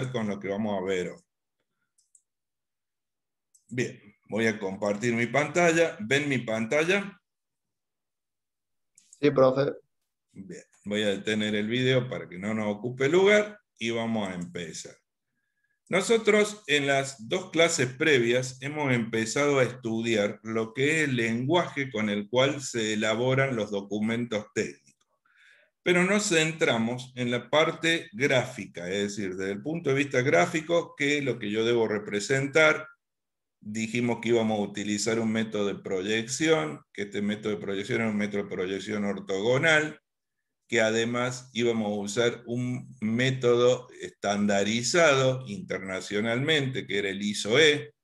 con lo que vamos a ver hoy. Bien, voy a compartir mi pantalla. ¿Ven mi pantalla? Sí, profe. Bien, voy a detener el video para que no nos ocupe lugar y vamos a empezar. Nosotros en las dos clases previas hemos empezado a estudiar lo que es el lenguaje con el cual se elaboran los documentos técnicos. Pero nos centramos en la parte gráfica, es decir, desde el punto de vista gráfico, qué es lo que yo debo representar. Dijimos que íbamos a utilizar un método de proyección, que este método de proyección es un método de proyección ortogonal, que además íbamos a usar un método estandarizado internacionalmente, que era el ISO-E.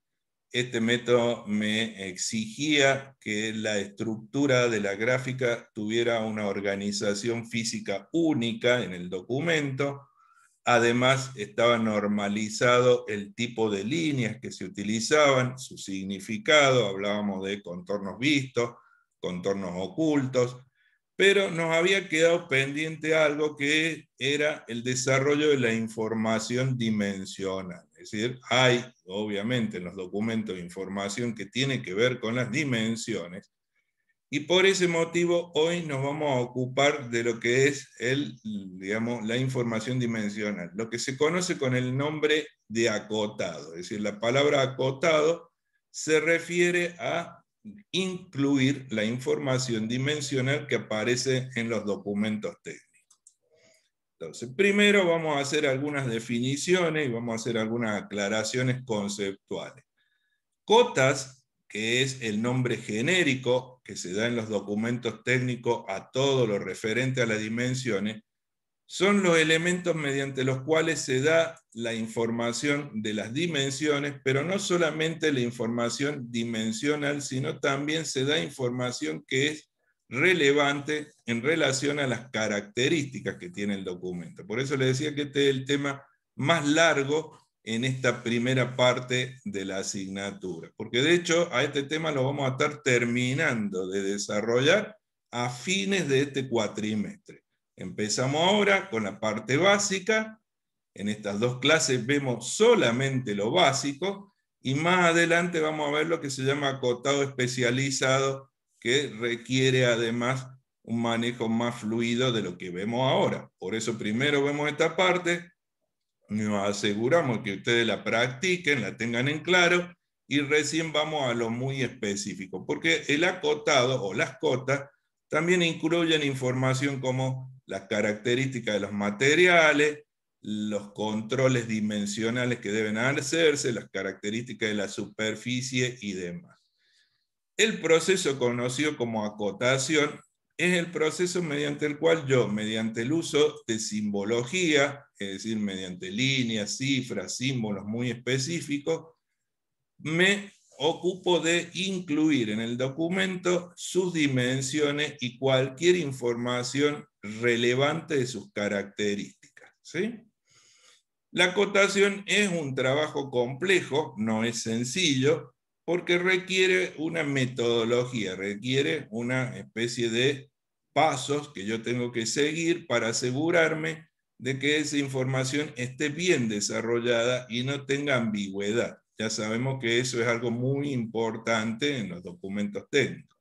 Este método me exigía que la estructura de la gráfica tuviera una organización física única en el documento. Además, estaba normalizado el tipo de líneas que se utilizaban, su significado, hablábamos de contornos vistos, contornos ocultos, pero nos había quedado pendiente algo que era el desarrollo de la información dimensional. Es decir, hay, obviamente, en los documentos información que tiene que ver con las dimensiones, y por ese motivo hoy nos vamos a ocupar de lo que es la información dimensional, lo que se conoce con el nombre de acotado. Es decir, la palabra acotado se refiere a incluir la información dimensional que aparece en los documentos técnicos. Entonces, primero vamos a hacer algunas definiciones y vamos a hacer algunas aclaraciones conceptuales. Cotas, que es el nombre genérico que se da en los documentos técnicos a todo lo referente a las dimensiones, son los elementos mediante los cuales se da la información de las dimensiones, pero no solamente la información dimensional, sino también se da información que es relevante en relación a las características que tiene el documento. Por eso les decía que este es el tema más largo en esta primera parte de la asignatura, porque de hecho a este tema lo vamos a estar terminando de desarrollar a fines de este cuatrimestre. Empezamos ahora con la parte básica. En estas dos clases vemos solamente lo básico y más adelante vamos a ver lo que se llama acotado especializado, que requiere además un manejo más fluido de lo que vemos ahora. Por eso primero vemos esta parte, nos aseguramos que ustedes la practiquen, la tengan en claro y recién vamos a lo muy específico, porque el acotado o las cotas también incluyen información como las características de los materiales, los controles dimensionales que deben hacerse, las características de la superficie y demás. El proceso conocido como acotación es el proceso mediante el cual yo, mediante el uso de simbología, es decir, mediante líneas, cifras, símbolos muy específicos, me ocupo de incluir en el documento sus dimensiones y cualquier información relevante de sus características, ¿sí? La acotación es un trabajo complejo, no es sencillo, porque requiere una metodología, requiere una especie de pasos que yo tengo que seguir para asegurarme de que esa información esté bien desarrollada y no tenga ambigüedad. Ya sabemos que eso es algo muy importante en los documentos técnicos.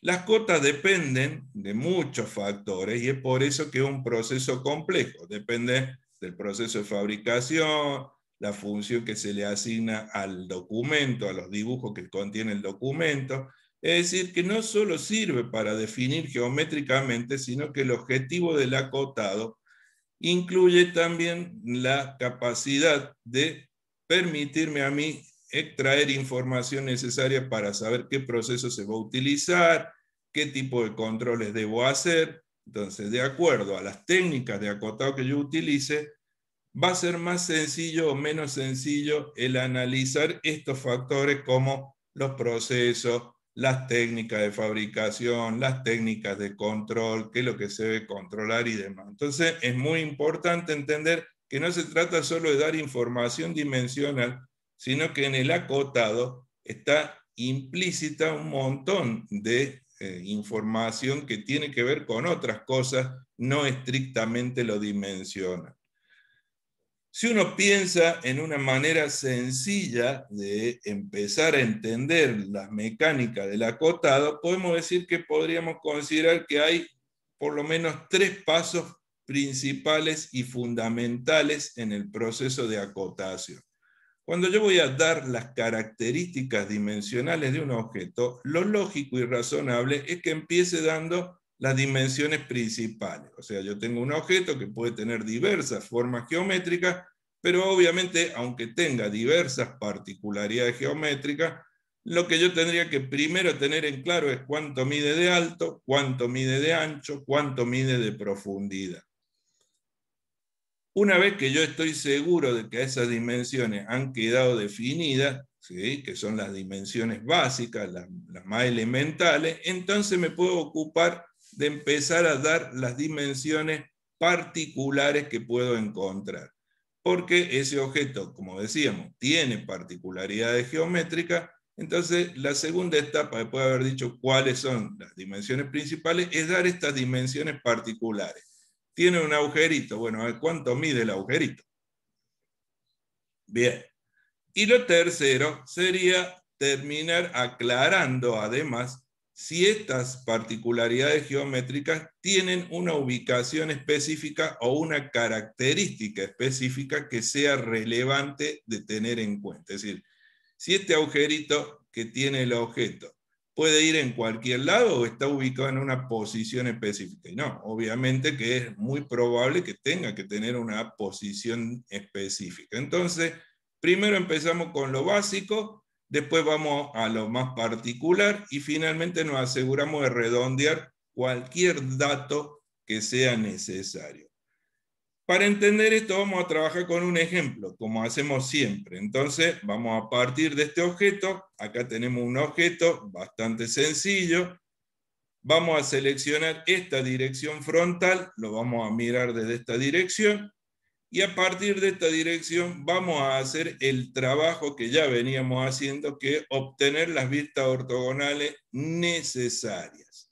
Las cotas dependen de muchos factores y es por eso que es un proceso complejo. Depende del proceso de fabricación, la función que se le asigna al documento, a los dibujos que contiene el documento. Es decir, que no solo sirve para definir geométricamente, sino que el objetivo del acotado incluye también la capacidad de permitirme a mí extraer información necesaria para saber qué proceso se va a utilizar, qué tipo de controles debo hacer. Entonces, de acuerdo a las técnicas de acotado que yo utilice, va a ser más sencillo o menos sencillo el analizar estos factores como los procesos, las técnicas de fabricación, las técnicas de control, qué es lo que se debe controlar y demás. Entonces es muy importante entender que no se trata solo de dar información dimensional, sino que en el acotado está implícita un montón de información que tiene que ver con otras cosas, no estrictamente lo dimensional. Si uno piensa en una manera sencilla de empezar a entender la mecánica del acotado, podemos decir que podríamos considerar que hay por lo menos 3 pasos principales y fundamentales en el proceso de acotación. Cuando yo voy a dar las características dimensionales de un objeto, lo lógico y razonable es que empiece dando las dimensiones principales. O sea, yo tengo un objeto que puede tener diversas formas geométricas, pero obviamente, aunque tenga diversas particularidades geométricas, lo que yo tendría que primero tener en claro es cuánto mide de alto, cuánto mide de ancho, cuánto mide de profundidad. Una vez que yo estoy seguro de que esas dimensiones han quedado definidas, ¿sí?, que son las dimensiones básicas, las más elementales, entonces me puedo ocupar de empezar a dar las dimensiones particulares que puedo encontrar. Porque ese objeto, como decíamos, tiene particularidades geométricas, entonces la segunda etapa, después de haber dicho cuáles son las dimensiones principales, es dar estas dimensiones particulares. Tiene un agujerito, bueno, a ver cuánto mide el agujerito. Bien. Y lo tercero sería terminar aclarando además si estas particularidades geométricas tienen una ubicación específica o una característica específica que sea relevante de tener en cuenta. Es decir, si este agujerito que tiene el objeto puede ir en cualquier lado o está ubicado en una posición específica. Y no, obviamente que es muy probable que tenga que tener una posición específica. Entonces, primero empezamos con lo básico, después vamos a lo más particular y finalmente nos aseguramos de redondear cualquier dato que sea necesario. Para entender esto vamos a trabajar con un ejemplo, como hacemos siempre. Entonces vamos a partir de este objeto. Acá tenemos un objeto bastante sencillo. Vamos a seleccionar esta dirección frontal, lo vamos a mirar desde esta dirección. Y a partir de esta dirección vamos a hacer el trabajo que ya veníamos haciendo, que es obtener las vistas ortogonales necesarias.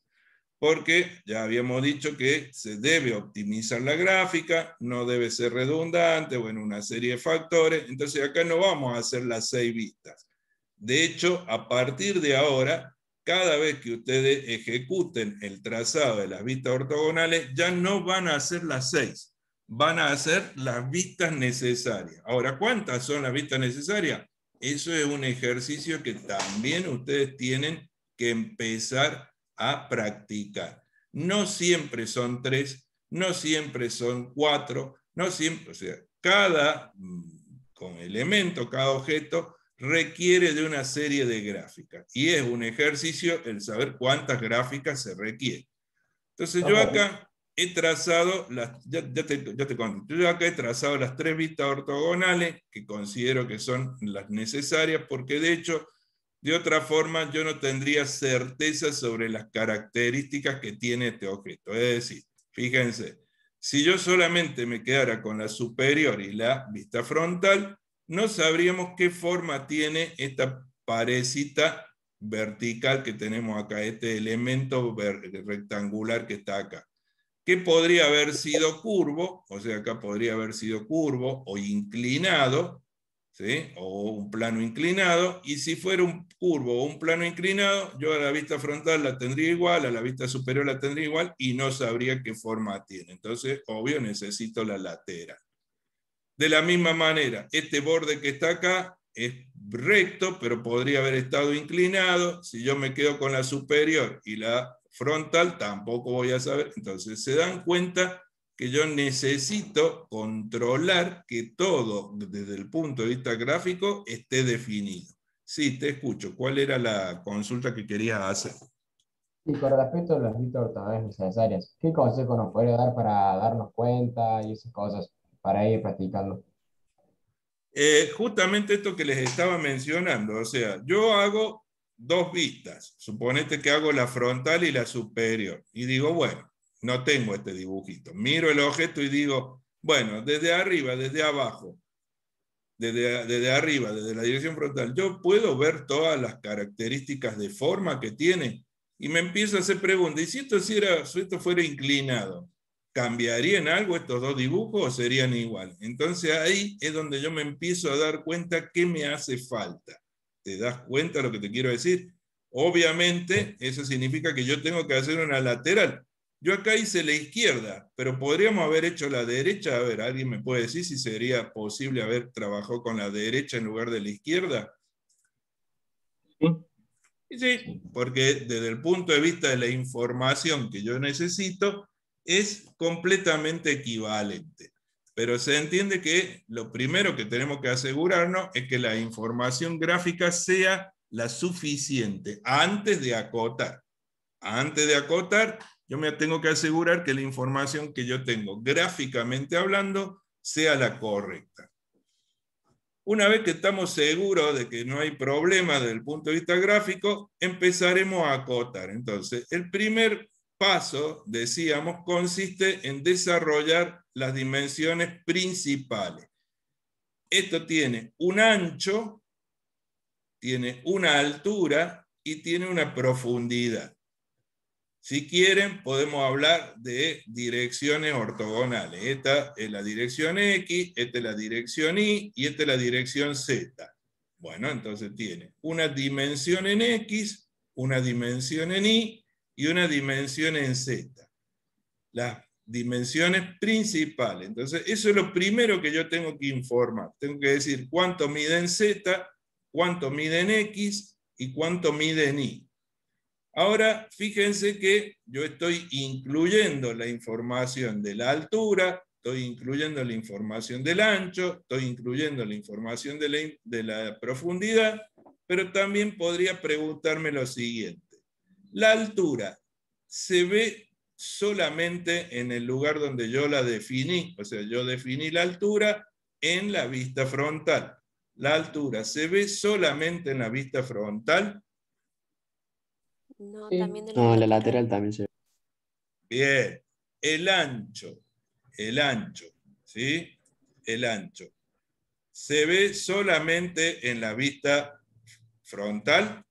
Porque ya habíamos dicho que se debe optimizar la gráfica, no debe ser redundante, bueno, una serie de factores. Entonces acá no vamos a hacer las 6 vistas. De hecho, a partir de ahora, cada vez que ustedes ejecuten el trazado de las vistas ortogonales, ya no van a hacer las 6, van a hacer las vistas necesarias. Ahora, ¿cuántas son las vistas necesarias? Eso es un ejercicio que también ustedes tienen que empezar a practicar. No siempre son 3, no siempre son 4, no siempre, o sea, cada elemento, cada objeto requiere de una serie de gráficas. Y es un ejercicio el saber cuántas gráficas se requieren. Entonces yo acá he trazado, ya te conté, yo acá he trazado las 3 vistas ortogonales que considero que son las necesarias, porque de hecho, de otra forma, yo no tendría certeza sobre las características que tiene este objeto. Es decir, fíjense, si yo solamente me quedara con la superior y la vista frontal, no sabríamos qué forma tiene esta parecita vertical que tenemos acá, este elemento rectangular que está acá. Que podría haber sido curvo, o sea, acá podría haber sido curvo o inclinado, ¿sí?, o un plano inclinado, y si fuera un curvo o un plano inclinado, yo a la vista frontal la tendría igual, a la vista superior la tendría igual, y no sabría qué forma tiene. Entonces, obvio, necesito la lateral. De la misma manera, este borde que está acá es recto, pero podría haber estado inclinado. Si yo me quedo con la superior y la frontal, tampoco voy a saber. Entonces, se dan cuenta que yo necesito controlar que todo, desde el punto de vista gráfico, esté definido. Sí, te escucho. ¿Cuál era la consulta que querías hacer? Y con respecto a las vistas ortogonales necesarias, ¿qué consejo nos podría dar para darnos cuenta y esas cosas para ir practicando? Justamente esto que les estaba mencionando, o sea, yo hago 2 vistas, suponete que hago la frontal y la superior, y digo, bueno, no tengo este dibujito, miro el objeto y digo, bueno, desde arriba, desde abajo, desde arriba, desde la dirección frontal, yo puedo ver todas las características de forma que tiene, y me empiezo a hacer preguntas, ¿y si esto fuera inclinado? ¿Cambiarían algo estos dos dibujos o serían igual? Entonces ahí es donde yo me empiezo a dar cuenta qué me hace falta. ¿Te das cuenta de lo que te quiero decir? Obviamente eso significa que yo tengo que hacer una lateral. Yo acá hice la izquierda, pero podríamos haber hecho la derecha. A ver, ¿alguien me puede decir si sería posible haber trabajado con la derecha en lugar de la izquierda? Sí, porque desde el punto de vista de la información que yo necesito, es completamente equivalente. Pero se entiende que lo primero que tenemos que asegurarnos es que la información gráfica sea la suficiente antes de acotar. Antes de acotar, yo me tengo que asegurar que la información que yo tengo gráficamente hablando sea la correcta. Una vez que estamos seguros de que no hay problema desde el punto de vista gráfico, empezaremos a acotar. Entonces, el primer paso, decíamos, consiste en desarrollar las dimensiones principales. Esto tiene un ancho, tiene una altura y tiene una profundidad. Si quieren, podemos hablar de direcciones ortogonales. Esta es la dirección X, esta es la dirección Y y esta es la dirección Z. Bueno, entonces tiene una dimensión en X, una dimensión en Y y una dimensión en Z. Las dimensiones principales. Entonces, eso es lo primero que yo tengo que informar. Tengo que decir cuánto mide en Z, cuánto mide en X y cuánto mide en Y. Ahora, fíjense que yo estoy incluyendo la información de la altura, estoy incluyendo la información del ancho, estoy incluyendo la información de la profundidad, pero también podría preguntarme lo siguiente. ¿La altura se ve solamente en el lugar donde yo la definí? O sea, yo definí la altura en la vista frontal. ¿La altura se ve solamente en la vista frontal? No, Sí. también de No, la lateral. lateral también se ve. Bien, el ancho, ¿sí? El ancho. ¿Se ve solamente en la vista frontal?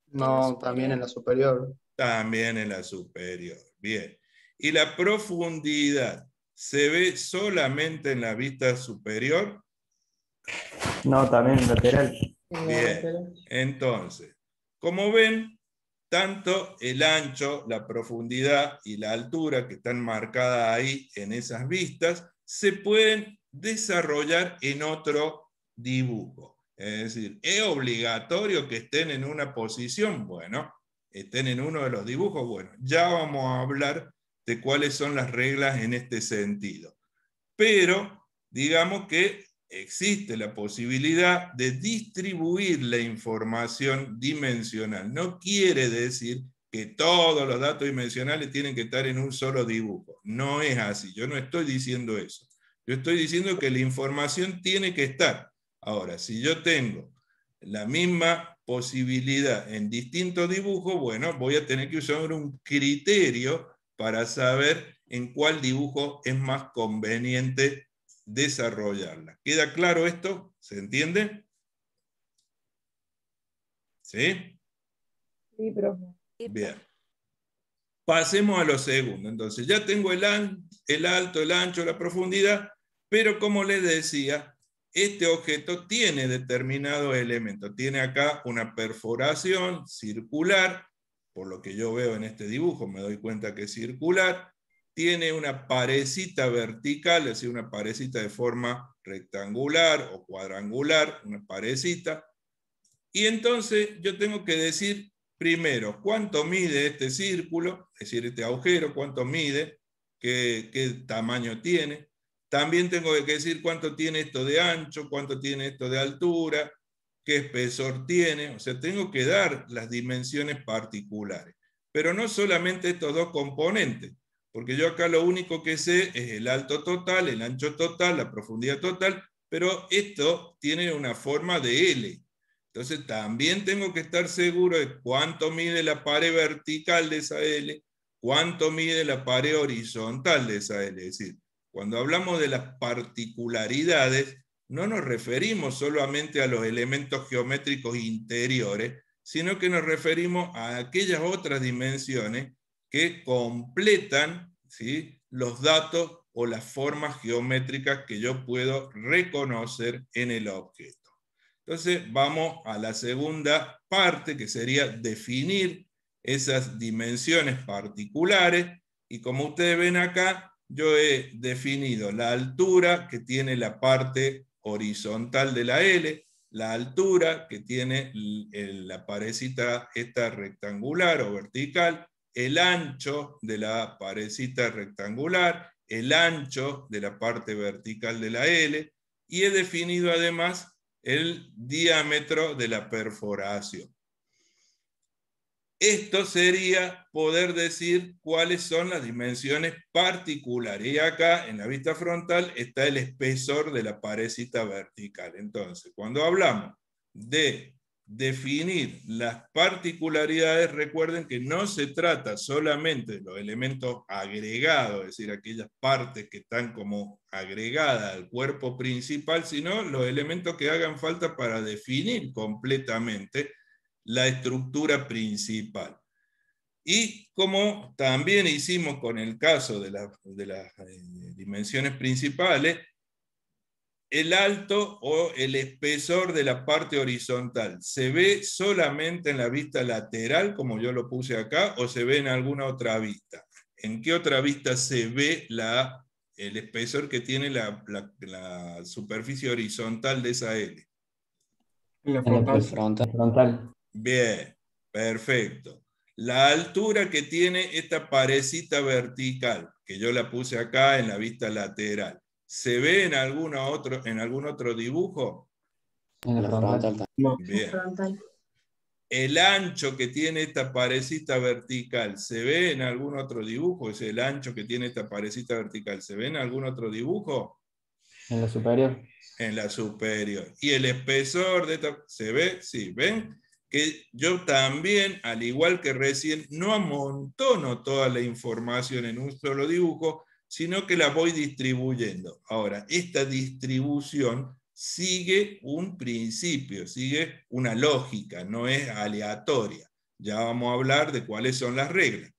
No, también en la superior. También en la superior. Bien. ¿Y la profundidad se ve solamente en la vista superior? No, también en lateral. Bien. Entonces, como ven, tanto el ancho, la profundidad y la altura que están marcadas ahí en esas vistas, se pueden desarrollar en otro dibujo. Es decir, ¿es obligatorio que estén en una posición? Bueno, estén en uno de los dibujos. Bueno, ya vamos a hablar de cuáles son las reglas en este sentido. Pero, digamos que existe la posibilidad de distribuir la información dimensional. No quiere decir que todos los datos dimensionales tienen que estar en un solo dibujo. No es así, yo no estoy diciendo eso. Yo estoy diciendo que la información tiene que estar. Ahora, si yo tengo la misma posibilidad en distintos dibujos, bueno, voy a tener que usar un criterio para saber en cuál dibujo es más conveniente desarrollarla. ¿Queda claro esto? ¿Se entiende? ¿Sí? Sí, profe. Bien. Pasemos a lo segundo. Entonces, ya tengo el alto, el ancho, la profundidad, pero como les decía, este objeto tiene determinados elementos. Tiene acá una perforación circular, por lo que yo veo en este dibujo, me doy cuenta que es circular. Tiene una parecita vertical, es decir, una parecita de forma rectangular o cuadrangular, una parecita. Y entonces yo tengo que decir primero cuánto mide este círculo, es decir, este agujero, cuánto mide, qué tamaño tiene. También tengo que decir cuánto tiene esto de ancho, cuánto tiene esto de altura, qué espesor tiene. O sea, tengo que dar las dimensiones particulares. Pero no solamente estos dos componentes, porque yo acá lo único que sé es el alto total, el ancho total, la profundidad total, pero esto tiene una forma de L. Entonces también tengo que estar seguro de cuánto mide la pared vertical de esa L, cuánto mide la pared horizontal de esa L. Es decir, cuando hablamos de las particularidades, no nos referimos solamente a los elementos geométricos interiores, sino que nos referimos a aquellas otras dimensiones que completan, ¿sí?, los datos o las formas geométricas que yo puedo reconocer en el objeto. Entonces vamos a la segunda parte, que sería definir esas dimensiones particulares, y como ustedes ven acá, yo he definido la altura que tiene la parte horizontal de la L, la altura que tiene la parecita esta rectangular o vertical, el ancho de la parecita rectangular, el ancho de la parte vertical de la L, y he definido además el diámetro de la perforación. Esto sería poder decir cuáles son las dimensiones particulares. Y acá, en la vista frontal, está el espesor de la parecita vertical. Entonces, cuando hablamos de definir las particularidades, recuerden que no se trata solamente de los elementos agregados, es decir, aquellas partes que están como agregadas al cuerpo principal, sino los elementos que hagan falta para definir completamente la estructura principal. Y como también hicimos con el caso de las dimensiones principales, el alto o el espesor de la parte horizontal, ¿se ve solamente en la vista lateral, como yo lo puse acá, o se ve en alguna otra vista? ¿En qué otra vista se ve el espesor que tiene la superficie horizontal de esa L? En la En la frontal. frontal. Bien, perfecto. La altura que tiene esta parecita vertical, que yo la puse acá en la vista lateral, ¿se ve en algún otro dibujo? En la frontal. No. Bien. Frontal. El ancho que tiene esta parecita vertical, ¿se ve en algún otro dibujo? Es el ancho que tiene esta parecita vertical, ¿se ve en algún otro dibujo? En la superior. En la superior. ¿Y el espesor de esta se ve? Sí, ¿ven? Que yo también, al igual que recién, no amontono toda la información en un solo dibujo, sino que la voy distribuyendo. Ahora, esta distribución sigue un principio, sigue una lógica, no es aleatoria. Ya vamos a hablar de cuáles son las reglas.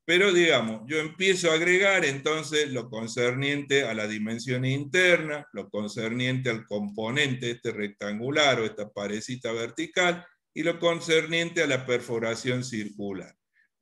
Pero digamos, yo empiezo a agregar entonces lo concerniente a la dimensión interna, lo concerniente al componente este rectangular o esta parecita vertical, y lo concerniente a la perforación circular.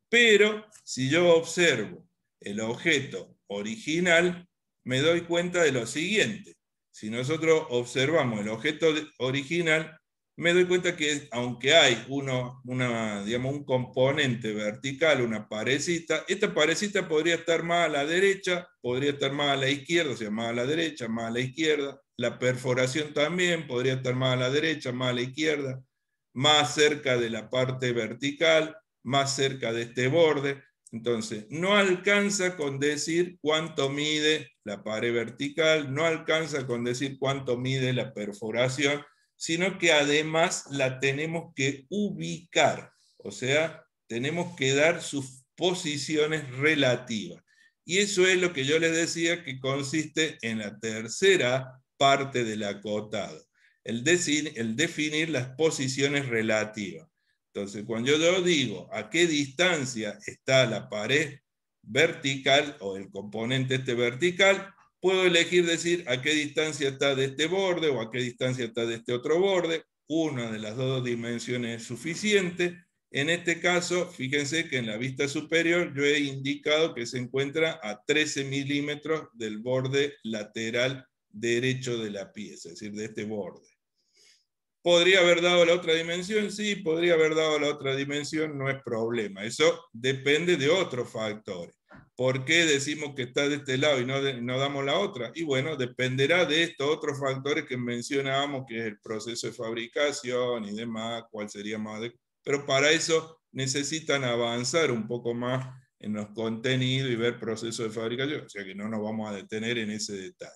Pero si yo observo el objeto original, me doy cuenta de lo siguiente. Si nosotros observamos el objeto original, me doy cuenta que aunque hay un componente vertical, una parecita, esta parecita podría estar más a la derecha, podría estar más a la izquierda, o sea, más a la derecha, más a la izquierda. La perforación también podría estar más a la derecha, más a la izquierda, más cerca de la parte vertical, más cerca de este borde. Entonces, no alcanza con decir cuánto mide la pared vertical, no alcanza con decir cuánto mide la perforación, sino que además la tenemos que ubicar, o sea, tenemos que dar sus posiciones relativas. Y eso es lo que yo les decía que consiste en la tercera parte del acotado, el definir las posiciones relativas. Entonces, cuando yo digo a qué distancia está la pared vertical o el componente este vertical, puedo elegir decir a qué distancia está de este borde o a qué distancia está de este otro borde. Una de las dos dimensiones es suficiente. En este caso, fíjense que en la vista superior yo he indicado que se encuentra a 13 milímetros del borde lateral derecho de la pieza, es decir, de este borde. ¿Podría haber dado la otra dimensión? Sí, podría haber dado la otra dimensión, no es problema. Eso depende de otros factores. ¿Por qué decimos que está de este lado y no damos la otra? Y bueno, dependerá de estos otros factores que mencionábamos, que es el proceso de fabricación y demás, cuál sería más adecuado. Pero para eso necesitan avanzar un poco más en los contenidos y ver procesos de fabricación, o sea que no nos vamos a detener en ese detalle.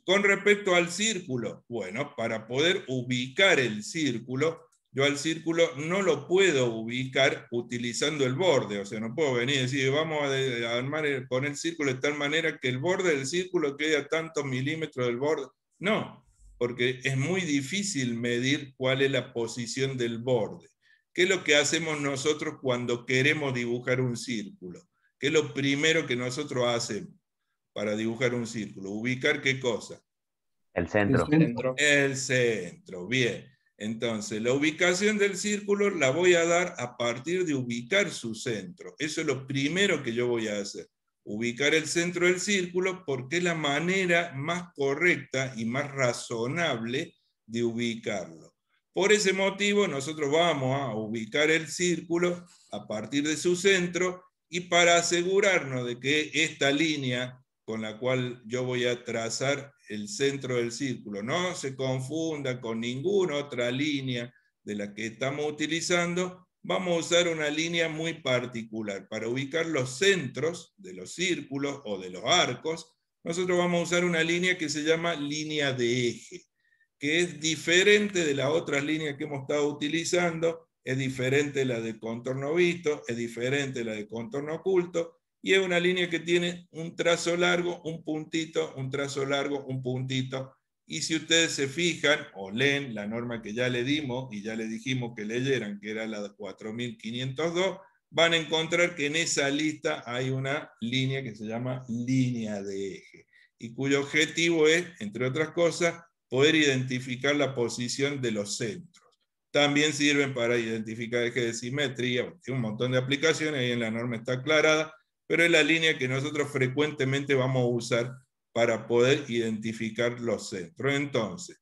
Con respecto al círculo, bueno, para poder ubicar el círculo, yo al círculo no lo puedo ubicar utilizando el borde, o sea, no puedo venir y decir, vamos a poner el círculo de tal manera que el borde del círculo quede a tantos milímetros del borde. No, porque es muy difícil medir cuál es la posición del borde. ¿Qué es lo que hacemos nosotros cuando queremos dibujar un círculo? ¿Qué es lo primero que nosotros hacemos para dibujar un círculo? ¿Ubicar qué cosa? El centro. El centro. El centro, bien. Entonces, la ubicación del círculo la voy a dar a partir de ubicar su centro. Eso es lo primero que yo voy a hacer. Ubicar el centro del círculo porque es la manera más correcta y más razonable de ubicarlo. Por ese motivo, nosotros vamos a ubicar el círculo a partir de su centro, y para asegurarnos de que esta línea con la cual yo voy a trazar el centro del círculo no se confunda con ninguna otra línea de la que estamos utilizando, vamos a usar una línea muy particular. Para ubicar los centros de los círculos o de los arcos, nosotros vamos a usar una línea que se llama línea de eje, que es diferente de las otras líneas que hemos estado utilizando, es diferente de la de contorno visto, es diferente de la de contorno oculto, y es una línea que tiene un trazo largo, un puntito, un trazo largo, un puntito. Y si ustedes se fijan o leen la norma que ya le dimos y ya le dijimos que leyeran, que era la 4502, van a encontrar que en esa lista hay una línea que se llama línea de eje, y cuyo objetivo es, entre otras cosas, poder identificar la posición de los centros. También sirven para identificar ejes de simetría, tiene un montón de aplicaciones, ahí en la norma está aclarada, pero es la línea que nosotros frecuentemente vamos a usar para poder identificar los centros. Entonces,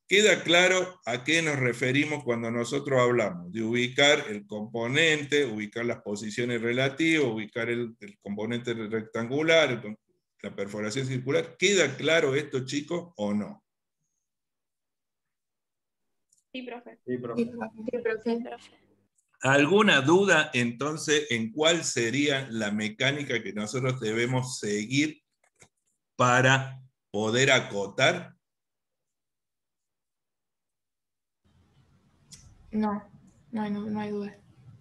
¿queda claro a qué nos referimos cuando nosotros hablamos de ubicar el componente, ubicar las posiciones relativas, ubicar el componente rectangular, la perforación circular? ¿Queda claro esto, chicos, o no? Sí, profe. Sí, profe. Sí, profe. ¿Alguna duda entonces en cuál sería la mecánica que nosotros debemos seguir para poder acotar? No hay duda.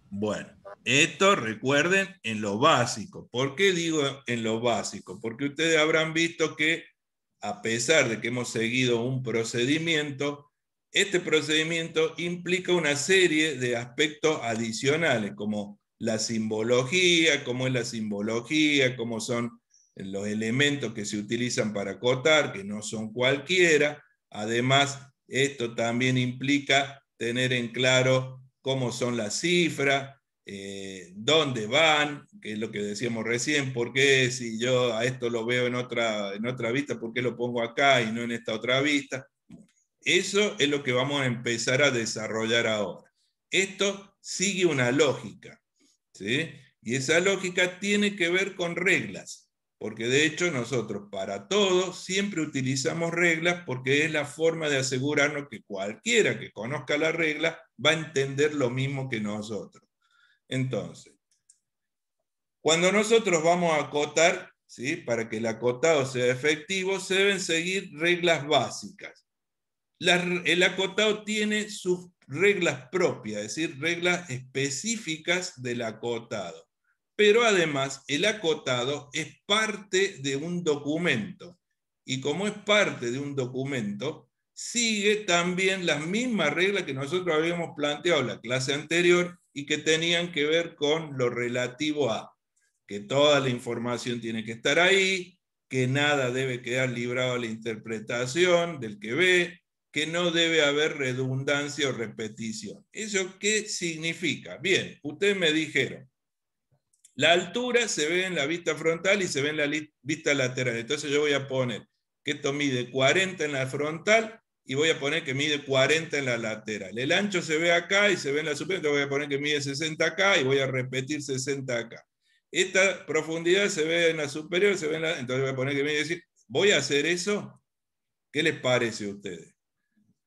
Bueno, esto recuerden en lo básico. ¿Por qué digo en lo básico? Porque ustedes habrán visto que a pesar de que hemos seguido un procedimiento, este procedimiento implica una serie de aspectos adicionales, como la simbología, cómo es la simbología, cómo son los elementos que se utilizan para acotar, que no son cualquiera. Además, esto también implica tener en claro cómo son las cifras, dónde van, que es lo que decíamos recién, por qué si yo a esto lo veo en otra vista, por qué lo pongo acá y no en esta otra vista. Eso es lo que vamos a empezar a desarrollar ahora. Esto sigue una lógica, ¿sí? Y esa lógica tiene que ver con reglas, porque de hecho nosotros para todo siempre utilizamos reglas, porque es la forma de asegurarnos que cualquiera que conozca la regla va a entender lo mismo que nosotros. Entonces, cuando nosotros vamos a acotar, ¿sí? Para que el acotado sea efectivo, se deben seguir reglas básicas. El acotado tiene sus reglas propias, es decir, reglas específicas del acotado. Pero además, el acotado es parte de un documento. Y como es parte de un documento, sigue también las mismas reglas que nosotros habíamos planteado en la clase anterior y que tenían que ver con lo relativo a que toda la información tiene que estar ahí, que nada debe quedar librado a la interpretación del que ve, que no debe haber redundancia o repetición. ¿Eso qué significa? Bien, ustedes me dijeron, la altura se ve en la vista frontal y se ve en la vista lateral. Entonces yo voy a poner que esto mide 40 en la frontal y voy a poner que mide 40 en la lateral. El ancho se ve acá y se ve en la superior, entonces voy a poner que mide 60 acá y voy a repetir 60 acá. Esta profundidad se ve en la superior, se ve en la... Entonces voy a poner que mide 10. ¿Voy a hacer eso? ¿Qué les parece a ustedes?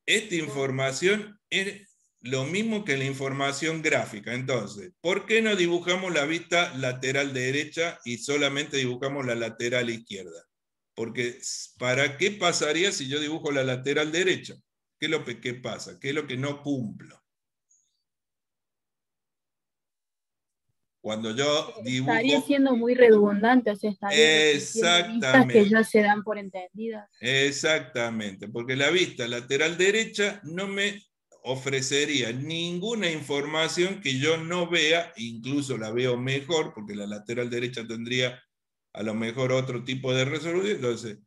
Esta información es lo mismo que la información gráfica. Entonces, ¿por qué no dibujamos la vista lateral derecha y solamente dibujamos la lateral izquierda? Porque, ¿para qué pasaría si yo dibujo la lateral derecha? ¿Qué es lo que pasa? ¿Qué es lo que no cumplo? Cuando yo dibujo... Estaría siendo muy redundante, o sea, estaría repitiendo vistas que ya se dan por entendidas. Exactamente, porque la vista lateral derecha no me ofrecería ninguna información que yo no vea, incluso la veo mejor, porque la lateral derecha tendría a lo mejor otro tipo de resolución. Entonces,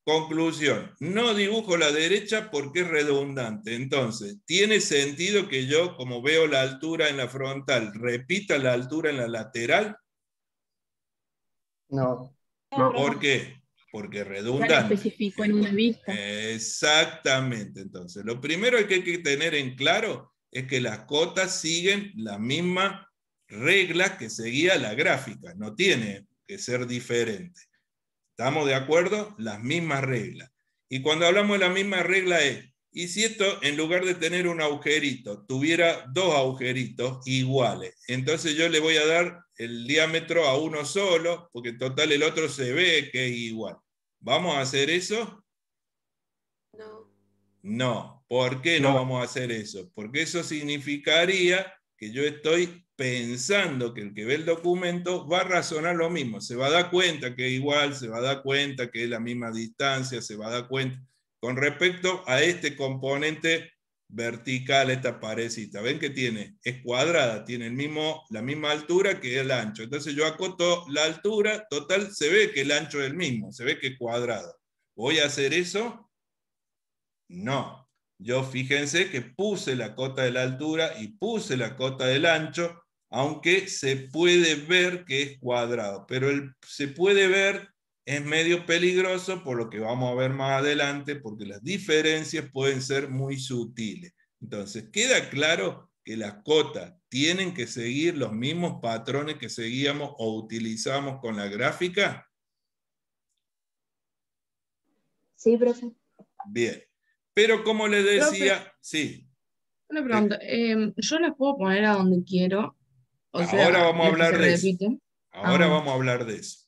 conclusión, no dibujo la derecha porque es redundante. Entonces, ¿tiene sentido que yo, como veo la altura en la frontal, repita la altura en la lateral? No. ¿Por qué? Porque es Ya lo redundante. especificó en una vista. Exactamente. Entonces, lo primero que hay que tener en claro es que las cotas siguen la misma regla que seguía la gráfica. No tiene que ser diferente. ¿Estamos de acuerdo? Las mismas reglas. Y cuando hablamos de la misma regla es, ¿y si esto en lugar de tener un agujerito, tuviera dos agujeritos iguales? Entonces yo le voy a dar el diámetro a uno solo, porque en total el otro se ve que es igual. ¿Vamos a hacer eso? No. No. ¿Por qué no vamos a hacer eso? Porque eso significaría que yo estoy pensando que el que ve el documento va a razonar lo mismo. Se va a dar cuenta que es igual, se va a dar cuenta que es la misma distancia, se va a dar cuenta con respecto a este componente vertical, esta paredcita. ¿Ven que tiene? Es cuadrada, tiene la misma altura que el ancho. Entonces yo acoto la altura, total, se ve que el ancho es el mismo, se ve que es cuadrado. ¿Voy a hacer eso? No. Yo fíjense que puse la cota de la altura y puse la cota del ancho, aunque se puede ver que es cuadrado, pero se puede ver es medio peligroso por lo que vamos a ver más adelante, porque las diferencias pueden ser muy sutiles. Entonces, ¿queda claro que las cotas tienen que seguir los mismos patrones que seguíamos o utilizamos con la gráfica? Sí, profe. Bien. Pero como les decía, Profe, sí. una pregunta. Yo las puedo poner a donde quiero. O Ahora sea, vamos a no es que hablar se de eso. repiten. Ahora vamos a hablar de eso.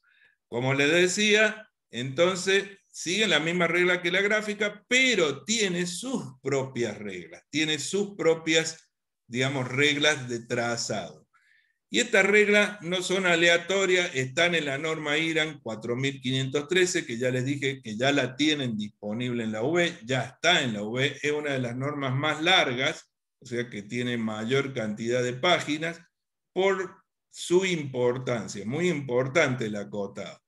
Como les decía, entonces siguen la misma regla que la gráfica, pero tiene sus propias reglas, tiene sus propias, digamos, reglas de trazado. Y estas reglas no son aleatorias, están en la norma IRAN 4513, que ya les dije que ya la tienen disponible en la UB, ya está en la UB, es una de las normas más largas, o sea que tiene mayor cantidad de páginas, por su importancia, muy importante el acotado.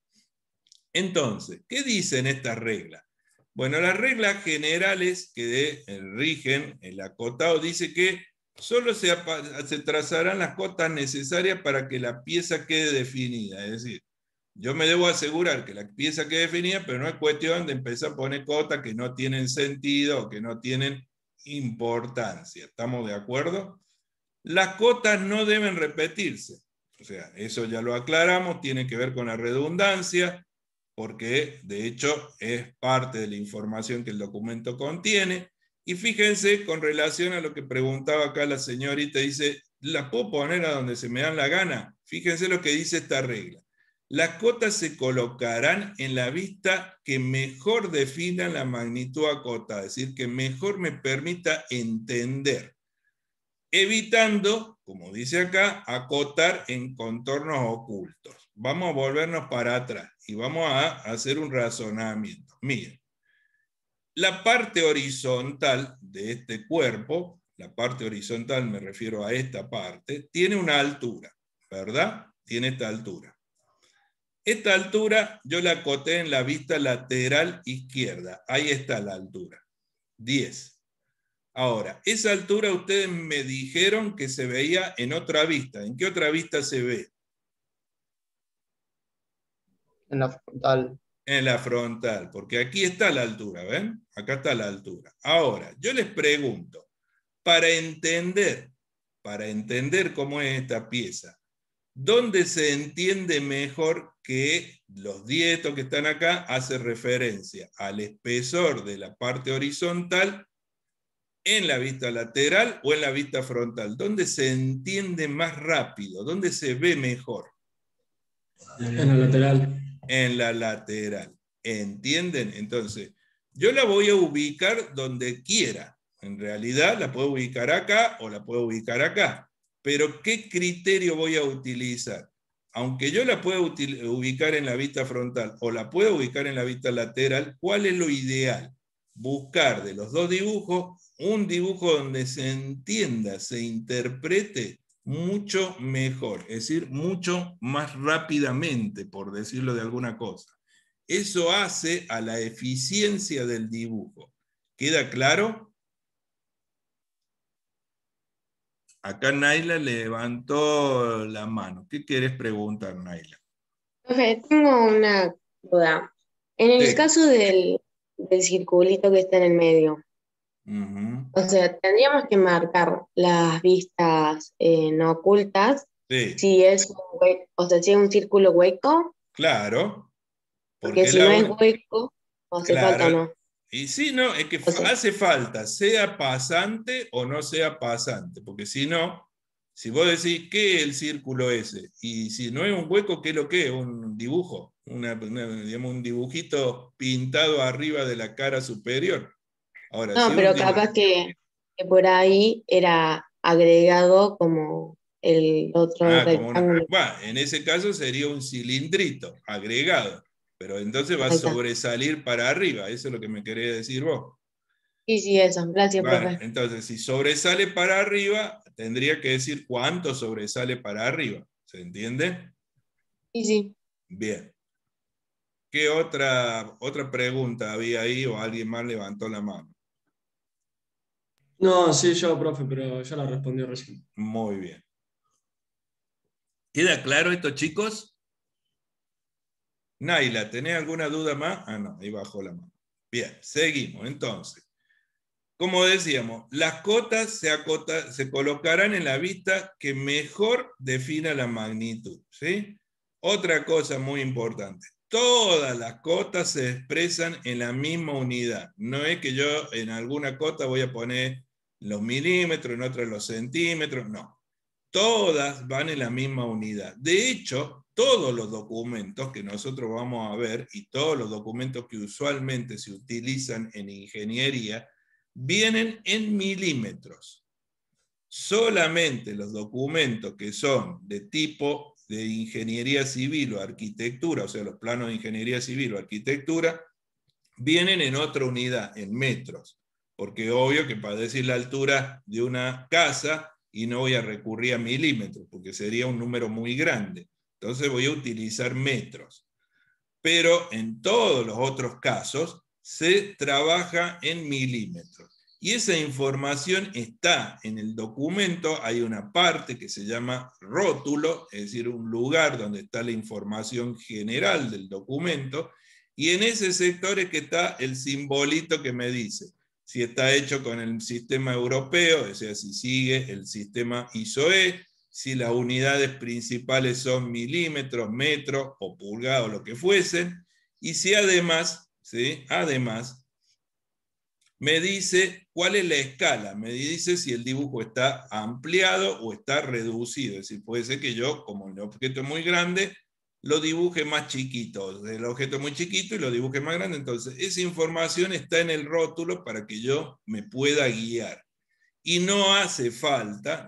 Entonces, ¿qué dicen estas reglas? Bueno, las reglas generales que rigen el acotado dice que solo se trazarán las cotas necesarias para que la pieza quede definida. Es decir, yo me debo asegurar que la pieza quede definida, pero no es cuestión de empezar a poner cotas que no tienen sentido o que no tienen importancia. ¿Estamos de acuerdo? Las cotas no deben repetirse. O sea, eso ya lo aclaramos, tiene que ver con la redundancia, porque de hecho es parte de la información que el documento contiene. Y fíjense, con relación a lo que preguntaba acá la señorita, dice, ¿la puedo poner a donde se me dan la gana? Fíjense lo que dice esta regla. Las cotas se colocarán en la vista que mejor defina la magnitud acotada, es decir, que mejor me permita entender, evitando, como dice acá, acotar en contornos ocultos. Vamos a volvernos para atrás y vamos a hacer un razonamiento. Miren, la parte horizontal de este cuerpo, la parte horizontal me refiero a esta parte, tiene una altura, ¿verdad? Tiene esta altura. Esta altura yo la acoté en la vista lateral izquierda. Ahí está la altura, 10. Ahora, esa altura ustedes me dijeron que se veía en otra vista. ¿En qué otra vista se ve? En la frontal. En la frontal, porque aquí está la altura, ¿ven? Acá está la altura. Ahora, yo les pregunto, para entender cómo es esta pieza, ¿dónde se entiende mejor que los dietos que están acá hacen referencia al espesor de la parte horizontal en la vista lateral o en la vista frontal? ¿Dónde se entiende más rápido? ¿Dónde se ve mejor? En la lateral. En la lateral. ¿Entienden? Entonces, yo la voy a ubicar donde quiera. En realidad la puedo ubicar acá o la puedo ubicar acá. Pero ¿qué criterio voy a utilizar? Aunque yo la pueda ubicar en la vista frontal o la pueda ubicar en la vista lateral, ¿cuál es lo ideal? buscar de los dos dibujos un dibujo donde se entienda, se interprete mucho mejor, es decir, mucho más rápidamente, por decirlo de alguna cosa. Eso hace a la eficiencia del dibujo. ¿Queda claro? Acá Naila levantó la mano. ¿Qué querés preguntar, Naila? Profe, tengo una duda. En el Sí. caso del circulito que está en el medio, Ujú. o sea, tendríamos que marcar las vistas no ocultas Sí, si es o sea, si es un círculo hueco, claro. porque Porque si no es hueco, no hace falta o claro. no. Y sí, no, es que O sea, hace falta, sea pasante o no sea pasante, porque si no, si vos decís, ¿qué es el círculo ese? Y si no es un hueco, ¿qué es lo que es? Un dibujo, digamos, un dibujito pintado arriba de la cara superior. Ahora, si no, es un pero dibujo... capaz que por ahí era agregado como el otro Como una... rectángulo. Bueno, en ese caso sería un cilindrito agregado, pero entonces va a Ahí está. sobresalir para arriba, eso es lo que me querés decir vos. Sí, sí, eso. Gracias, Bueno, profe. entonces si sobresale para arriba, tendría que decir cuánto sobresale para arriba. ¿Se entiende? Sí, sí. Bien. ¿Qué otra pregunta había ahí o alguien más levantó la mano? No, sí, yo, profe, pero ya la respondió recién. Muy bien. ¿Queda claro esto, chicos? Naila, ¿tenés alguna duda más? Ah, no, ahí bajó la mano. Bien, seguimos entonces. Como decíamos, las cotas se colocarán en la vista que mejor defina la magnitud, ¿sí? Otra cosa muy importante, todas las cotas se expresan en la misma unidad. No es que yo en alguna cota voy a poner los milímetros, en otra los centímetros, no. Todas van en la misma unidad. De hecho, todos los documentos que nosotros vamos a ver y todos los documentos que usualmente se utilizan en ingeniería vienen en milímetros. Solamente los documentos que son de tipo de ingeniería civil o arquitectura, o sea, los planos de ingeniería civil o arquitectura, vienen en otra unidad, en metros. Porque obvio que para decir la altura de una casa, y no voy a recurrir a milímetros, porque sería un número muy grande. Entonces voy a utilizar metros. Pero en todos los otros casos se trabaja en milímetros. Y esa información está en el documento, hay una parte que se llama rótulo, es decir, un lugar donde está la información general del documento, y en ese sector es que está el simbolito que me dice si está hecho con el sistema europeo, o sea, si sigue el sistema ISOE, si las unidades principales son milímetros, metros o pulgadas o lo que fuesen, y si además, ¿sí? Además, me dice cuál es la escala, me dice si el dibujo está ampliado o está reducido, es decir, puede ser que yo, como el objeto es muy grande, lo dibuje más chiquito, el objeto es muy chiquito y lo dibuje más grande, entonces esa información está en el rótulo para que yo me pueda guiar. Y no hace falta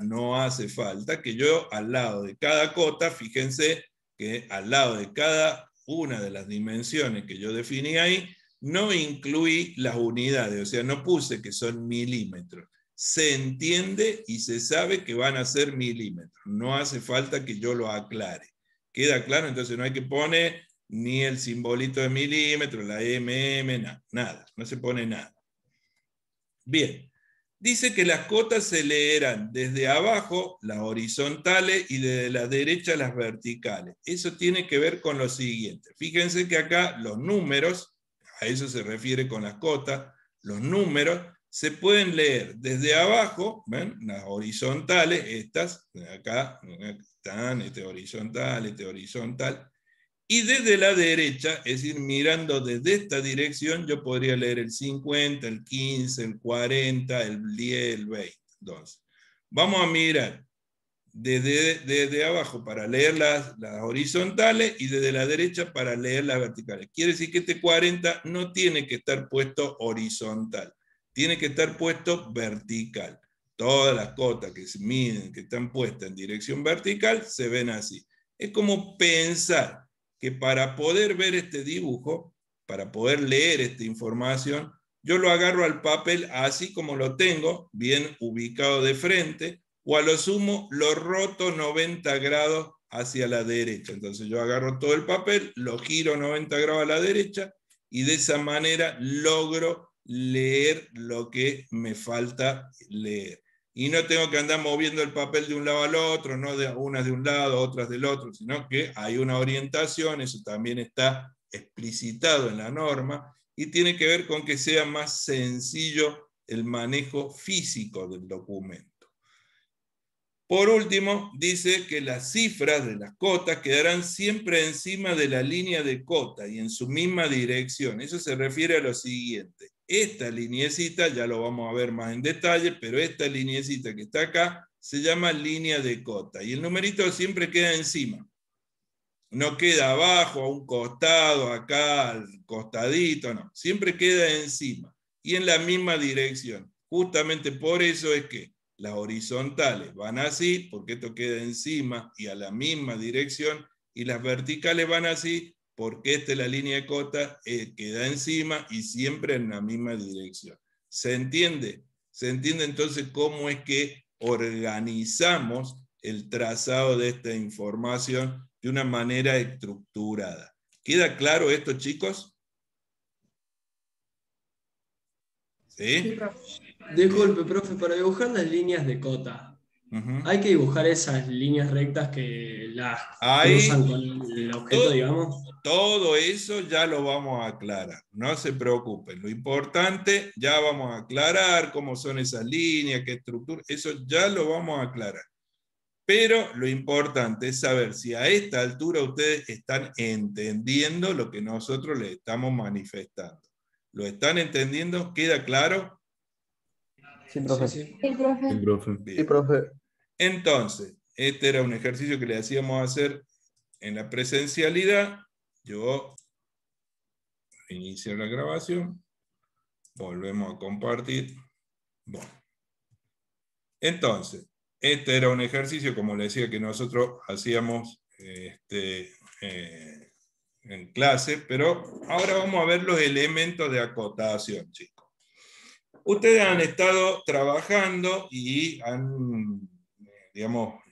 que yo al lado de cada cota, fíjense que al lado de cada una de las dimensiones que yo definí ahí, no incluí las unidades, o sea, no puse que son milímetros. Se entiende y se sabe que van a ser milímetros. No hace falta que yo lo aclare. ¿Queda claro? Entonces no hay que poner ni el simbolito de milímetros, la nada, no se pone nada. Bien. Dice que las cotas se leerán desde abajo, las horizontales, y desde la derecha las verticales. Eso tiene que ver con lo siguiente. Fíjense que acá los números, a eso se refiere con las cotas, los números se pueden leer desde abajo, ¿ven? Las horizontales, estas, acá están, este horizontal, y desde la derecha, es decir, mirando desde esta dirección, yo podría leer el 50, el 15, el 40, el 10, el 20. Entonces, vamos a mirar desde abajo para leer las horizontales y desde la derecha para leer las verticales. Quiere decir que este 40 no tiene que estar puesto horizontal, tiene que estar puesto vertical. Todas las cotas que se miden, que están puestas en dirección vertical, se ven así. Es como pensar que para poder ver este dibujo, para poder leer esta información, yo lo agarro al papel así como lo tengo, bien ubicado de frente, o a lo sumo lo roto 90 grados hacia la derecha. Entonces yo agarro todo el papel, lo giro 90 grados a la derecha, y de esa manera logro leer lo que me falta leer. Y no tengo que andar moviendo el papel de un lado al otro, no de unas de un lado, otras del otro, sino que hay una orientación, eso también está explicitado en la norma, y tiene que ver con que sea más sencillo el manejo físico del documento. Por último, dice que las cifras de las cotas quedarán siempre encima de la línea de cota y en su misma dirección. Eso se refiere a lo siguiente. Esta lineecita, ya lo vamos a ver más en detalle, pero esta lineecita que está acá se llama línea de cota. Y el numerito siempre queda encima. No queda abajo, a un costado, acá, al costadito, no. Siempre queda encima y en la misma dirección. Justamente por eso es que las horizontales van así, porque esto queda encima y a la misma dirección, y las verticales van así, porque esta es la línea de cota, queda encima y siempre en la misma dirección. ¿Se entiende? ¿Se entiende entonces cómo es que organizamos el trazado de esta información de una manera estructurada? ¿Queda claro esto, chicos? ¿Sí? Sí, profe. Disculpe, profe, para dibujar las líneas de cota, ¿hay que dibujar esas líneas rectas que las cruzan con el objeto, digamos? Todo eso ya lo vamos a aclarar, no se preocupen. Lo importante, ya vamos a aclarar cómo son esas líneas, qué estructura, eso ya lo vamos a aclarar. Pero lo importante es saber si a esta altura ustedes están entendiendo lo que nosotros les estamos manifestando. ¿Lo están entendiendo? ¿Queda claro? Sí, profe. Sí. Sí, profe. Sí, profe. Bien. Sí, profe. Entonces, este era un ejercicio que le hacíamos hacer en la presencialidad. Yo inicio la grabación. Volvemos a compartir. Bueno. Entonces, este era un ejercicio, como le decía, que nosotros hacíamos en clase, pero ahora vamos a ver los elementos de acotación, chicos. Ustedes han estado trabajando y han, digamos,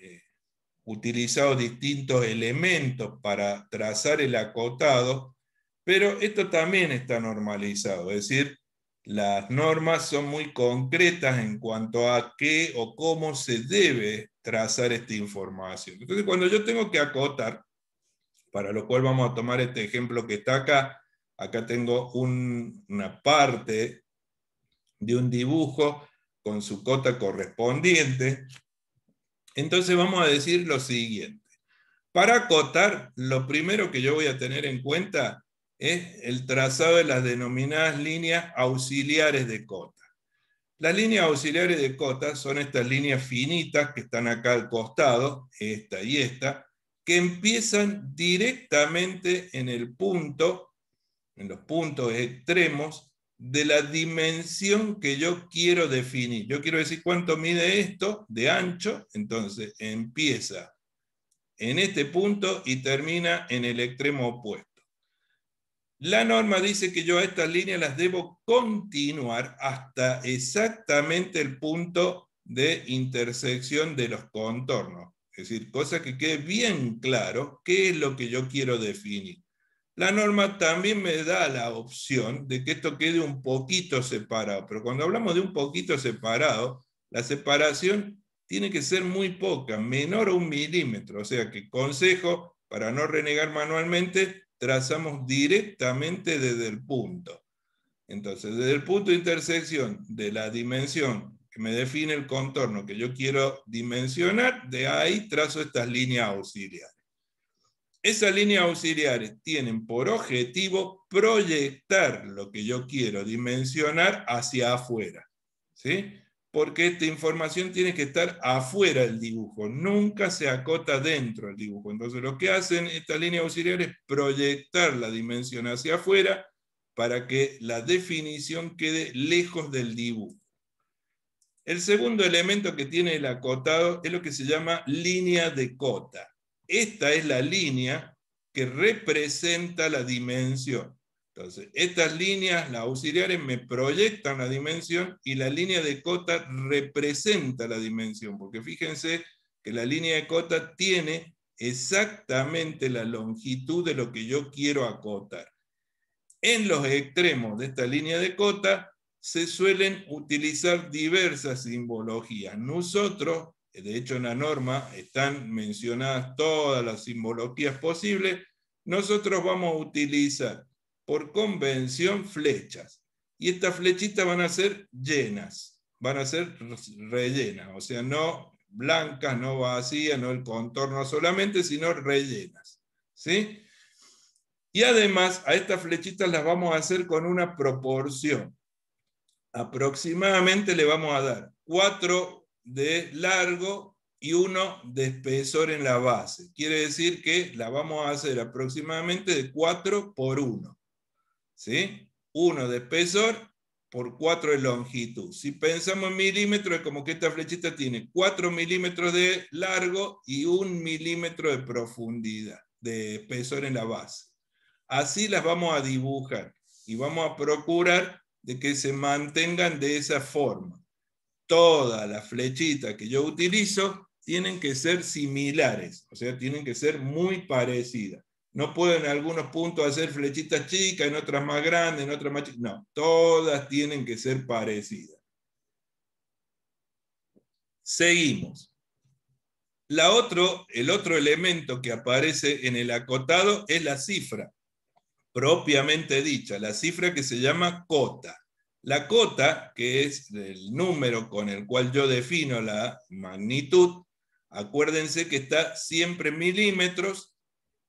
utilizado distintos elementos para trazar el acotado, pero esto también está normalizado, es decir, las normas son muy concretas en cuanto a qué o cómo se debe trazar esta información. Entonces, cuando yo tengo que acotar, para lo cual vamos a tomar este ejemplo que está acá, acá tengo una parte de un dibujo con su cota correspondiente. Entonces vamos a decir lo siguiente. Para acotar, lo primero que yo voy a tener en cuenta es el trazado de las denominadas líneas auxiliares de cota. Las líneas auxiliares de cota son estas líneas finitas que están acá al costado, esta y esta, que empiezan directamente en el punto, en los puntos extremos, de la dimensión que yo quiero definir. Yo quiero decir cuánto mide esto de ancho, entonces empieza en este punto y termina en el extremo opuesto. La norma dice que yo a estas líneas las debo continuar hasta exactamente el punto de intersección de los contornos. Es decir, cosa que quede bien claro qué es lo que yo quiero definir. La norma también me da la opción de que esto quede un poquito separado, pero cuando hablamos de un poquito separado, la separación tiene que ser muy poca, menor a 1 milímetro, o sea que consejo, para no renegar manualmente, trazamos directamente desde el punto. Entonces, desde el punto de intersección de la dimensión que me define el contorno que yo quiero dimensionar, de ahí trazo estas líneas auxiliares. Esas líneas auxiliares tienen por objetivo proyectar lo que yo quiero dimensionar hacia afuera, ¿sí? Porque esta información tiene que estar afuera del dibujo, nunca se acota dentro del dibujo. Entonces lo que hacen estas líneas auxiliares es proyectar la dimensión hacia afuera para que la definición quede lejos del dibujo. El segundo elemento que tiene el acotado es lo que se llama línea de cota. Esta es la línea que representa la dimensión. Entonces, estas líneas, las auxiliares, me proyectan la dimensión y la línea de cota representa la dimensión, porque fíjense que la línea de cota tiene exactamente la longitud de lo que yo quiero acotar. En los extremos de esta línea de cota se suelen utilizar diversas simbologías. Nosotros, de hecho en la norma están mencionadas todas las simbologías posibles, nosotros vamos a utilizar por convención flechas. Y estas flechitas van a ser llenas, van a ser rellenas, o sea, no blancas, no vacías, no el contorno solamente, sino rellenas. ¿Sí? Y además a estas flechitas las vamos a hacer con una proporción. Aproximadamente le vamos a dar 4 de largo y 1 de espesor en la base. Quiere decir que la vamos a hacer aproximadamente de 4 por 1. ¿Sí? 1 de espesor por 4 de longitud. Si pensamos en milímetros, es como que esta flechita tiene 4 milímetros de largo y 1 milímetro de profundidad, de espesor en la base. Así las vamos a dibujar y vamos a procurar de que se mantengan de esa forma. Todas las flechitas que yo utilizo tienen que ser similares, o sea, tienen que ser muy parecidas. No puedo en algunos puntos hacer flechitas chicas, en otras más grandes, en otras más chicas. No, todas tienen que ser parecidas. Seguimos. El otro elemento que aparece en el acotado es la cifra, propiamente dicha, la cifra que se llama cota. La cota, que es el número con el cual yo defino la magnitud, acuérdense que está siempre en milímetros.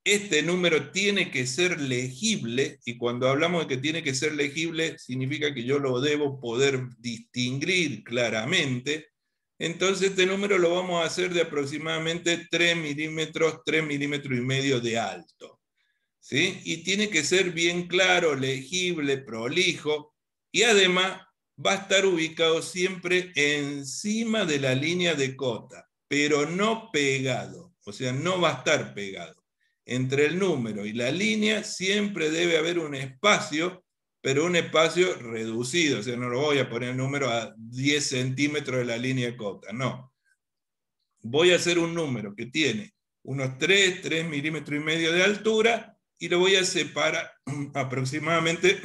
Este número tiene que ser legible, y cuando hablamos de que tiene que ser legible, significa que yo lo debo poder distinguir claramente. Entonces este número lo vamos a hacer de aproximadamente 3 milímetros y medio de alto. ¿Sí? Y tiene que ser bien claro, legible, prolijo, y además va a estar ubicado siempre encima de la línea de cota, pero no pegado, o sea, no va a estar pegado. Entre el número y la línea siempre debe haber un espacio, pero un espacio reducido, o sea, no lo voy a poner el número a 10 centímetros de la línea de cota, no. Voy a hacer un número que tiene unos 3 milímetros y medio de altura, y lo voy a separar aproximadamente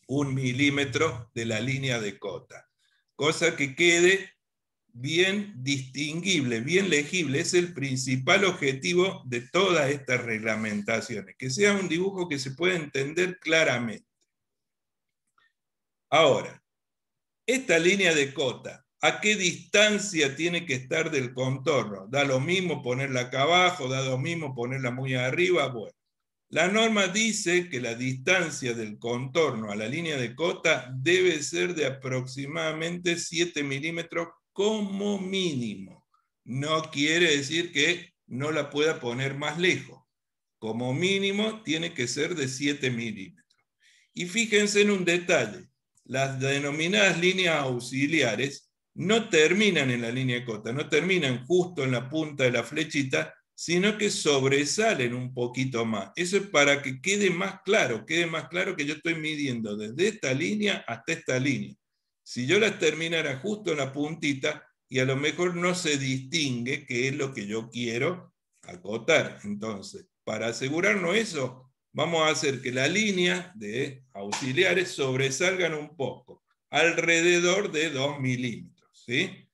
1 milímetro de la línea de cota. Cosa que quede bien distinguible, bien legible. Es el principal objetivo de todas estas reglamentaciones, que sea un dibujo que se pueda entender claramente. Ahora, esta línea de cota, ¿a qué distancia tiene que estar del contorno? ¿Da lo mismo ponerla acá abajo? ¿Da lo mismo ponerla muy arriba? Bueno. La norma dice que la distancia del contorno a la línea de cota debe ser de aproximadamente 7 milímetros como mínimo. No quiere decir que no la pueda poner más lejos. Como mínimo tiene que ser de 7 milímetros. Y fíjense en un detalle. Las denominadas líneas auxiliares no terminan en la línea de cota, no terminan justo en la punta de la flechita, sino que sobresalen un poquito más. Eso es para que quede más claro que yo estoy midiendo desde esta línea hasta esta línea. Si yo las terminara justo en la puntita, y a lo mejor no se distingue qué es lo que yo quiero acotar. Entonces, para asegurarnos eso, vamos a hacer que la línea de auxiliares sobresalgan un poco, alrededor de 2 milímetros, ¿sí?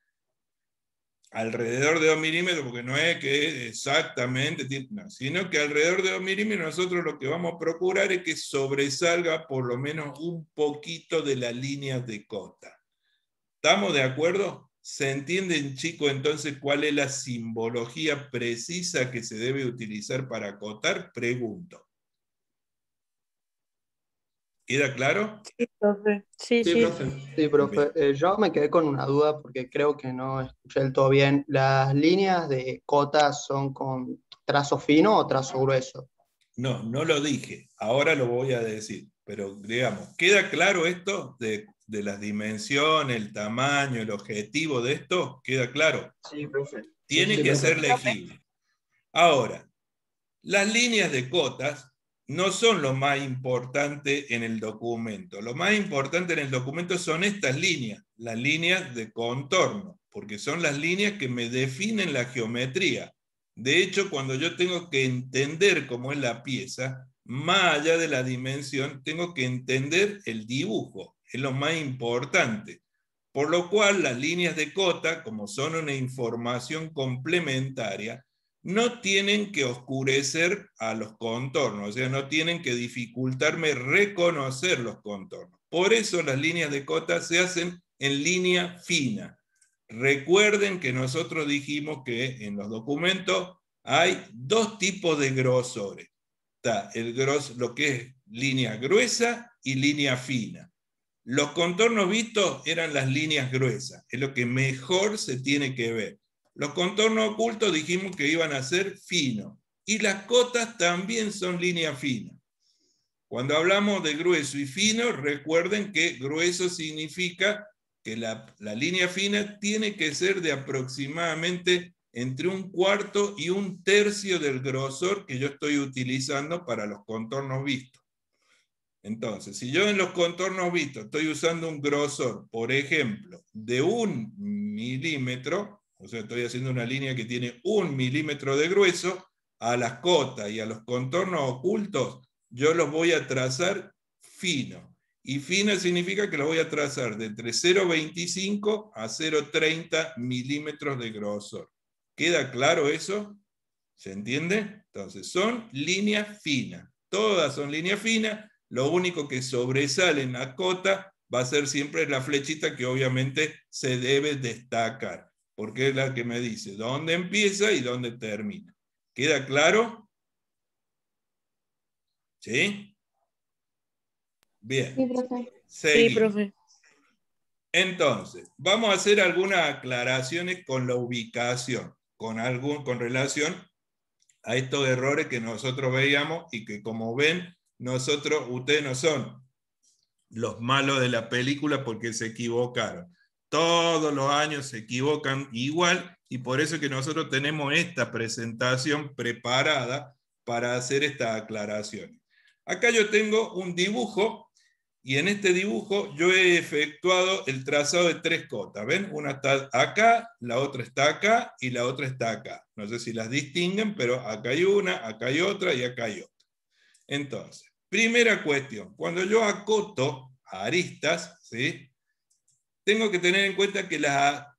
Alrededor de 2 milímetros, porque no es que exactamente, no, sino que alrededor de 2 milímetros nosotros lo que vamos a procurar es que sobresalga por lo menos un poquito de la línea de cota. ¿Estamos de acuerdo? ¿Se entienden, chicos, entonces cuál es la simbología precisa que se debe utilizar para acotar? Pregunto. ¿Queda claro? Sí, profe. Sí, Sí, sí. profe. Sí, profe. Yo me quedé con una duda porque creo que no escuché del todo bien. ¿Las líneas de cota son con trazo fino o trazo grueso? No, no lo dije. Ahora lo voy a decir. Pero digamos, ¿queda claro esto de las dimensiones, el tamaño, el objetivo de esto? ¿Queda claro? Sí, profe. Tiene Sí, que profe. ser legible. Ahora, las líneas de cotas no son lo más importante en el documento. Lo más importante en el documento son estas líneas, las líneas de contorno, porque son las líneas que me definen la geometría. De hecho, cuando yo tengo que entender cómo es la pieza, más allá de la dimensión, tengo que entender el dibujo, es lo más importante. Por lo cual, las líneas de cota, como son una información complementaria, no tienen que oscurecer a los contornos, o sea, no tienen que dificultarme reconocer los contornos. Por eso las líneas de cota se hacen en línea fina. Recuerden que nosotros dijimos que en los documentos hay dos tipos de grosores. Está lo que es línea gruesa y línea fina. Los contornos vistos eran las líneas gruesas, es lo que mejor se tiene que ver. Los contornos ocultos dijimos que iban a ser finos, y las cotas también son líneas finas. Cuando hablamos de grueso y fino, recuerden que grueso significa que la línea fina tiene que ser de aproximadamente entre 1/4 y 1/3 del grosor que yo estoy utilizando para los contornos vistos. Entonces, si yo en los contornos vistos estoy usando un grosor, por ejemplo, de 1 milímetro, o sea, estoy haciendo una línea que tiene 1 milímetro de grueso, a las cotas y a los contornos ocultos, yo los voy a trazar fino. Y fina significa que los voy a trazar de entre 0,25 a 0,30 milímetros de grosor. ¿Queda claro eso? ¿Se entiende? Entonces, son líneas finas. Todas son líneas finas. Lo único que sobresale en la cota va a ser siempre la flechita que obviamente se debe destacar, porque es la que me dice dónde empieza y dónde termina. ¿Queda claro? ¿Sí? Bien. Sí, profe. Seguimos. Sí, profe. Entonces, vamos a hacer algunas aclaraciones con la ubicación, con relación a estos errores que nosotros veíamos y que, como ven, ustedes no son los malos de la película porque se equivocaron. Todos los años se equivocan igual, y por eso es que nosotros tenemos esta presentación preparada para hacer estas aclaraciones. Acá yo tengo un dibujo, y en este dibujo yo he efectuado el trazado de 3 cotas. ¿Ven? Una está acá, la otra está acá y la otra está acá. No sé si las distinguen, pero acá hay una, acá hay otra y acá hay otra. Entonces, primera cuestión, cuando yo acoto aristas, ¿sí?, tengo que tener en cuenta que la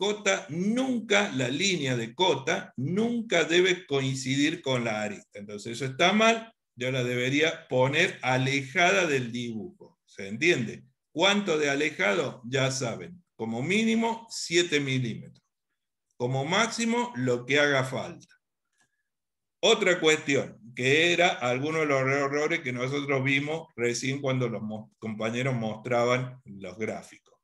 línea de cota nunca debe coincidir con la arista. Entonces eso está mal, yo la debería poner alejada del dibujo. ¿Se entiende? ¿Cuánto de alejado? Ya saben, como mínimo 7 milímetros. Como máximo lo que haga falta. Otra cuestión, que era algunos de los errores que nosotros vimos recién cuando los compañeros mostraban los gráficos.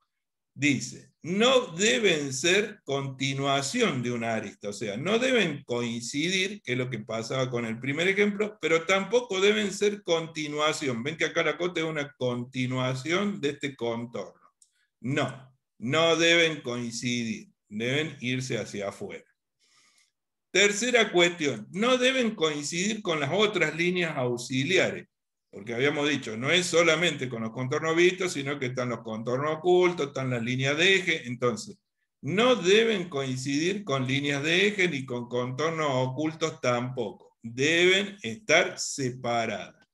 Dice, no deben ser continuación de una arista, o sea, no deben coincidir, que es lo que pasaba con el primer ejemplo, pero tampoco deben ser continuación. Ven que acá la cota es una continuación de este contorno. No deben coincidir, deben irse hacia afuera. Tercera cuestión, no deben coincidir con las otras líneas auxiliares, porque habíamos dicho, no es solamente con los contornos vistos, sino que están los contornos ocultos, están las líneas de eje. Entonces, no deben coincidir con líneas de eje ni con contornos ocultos tampoco. Deben estar separadas.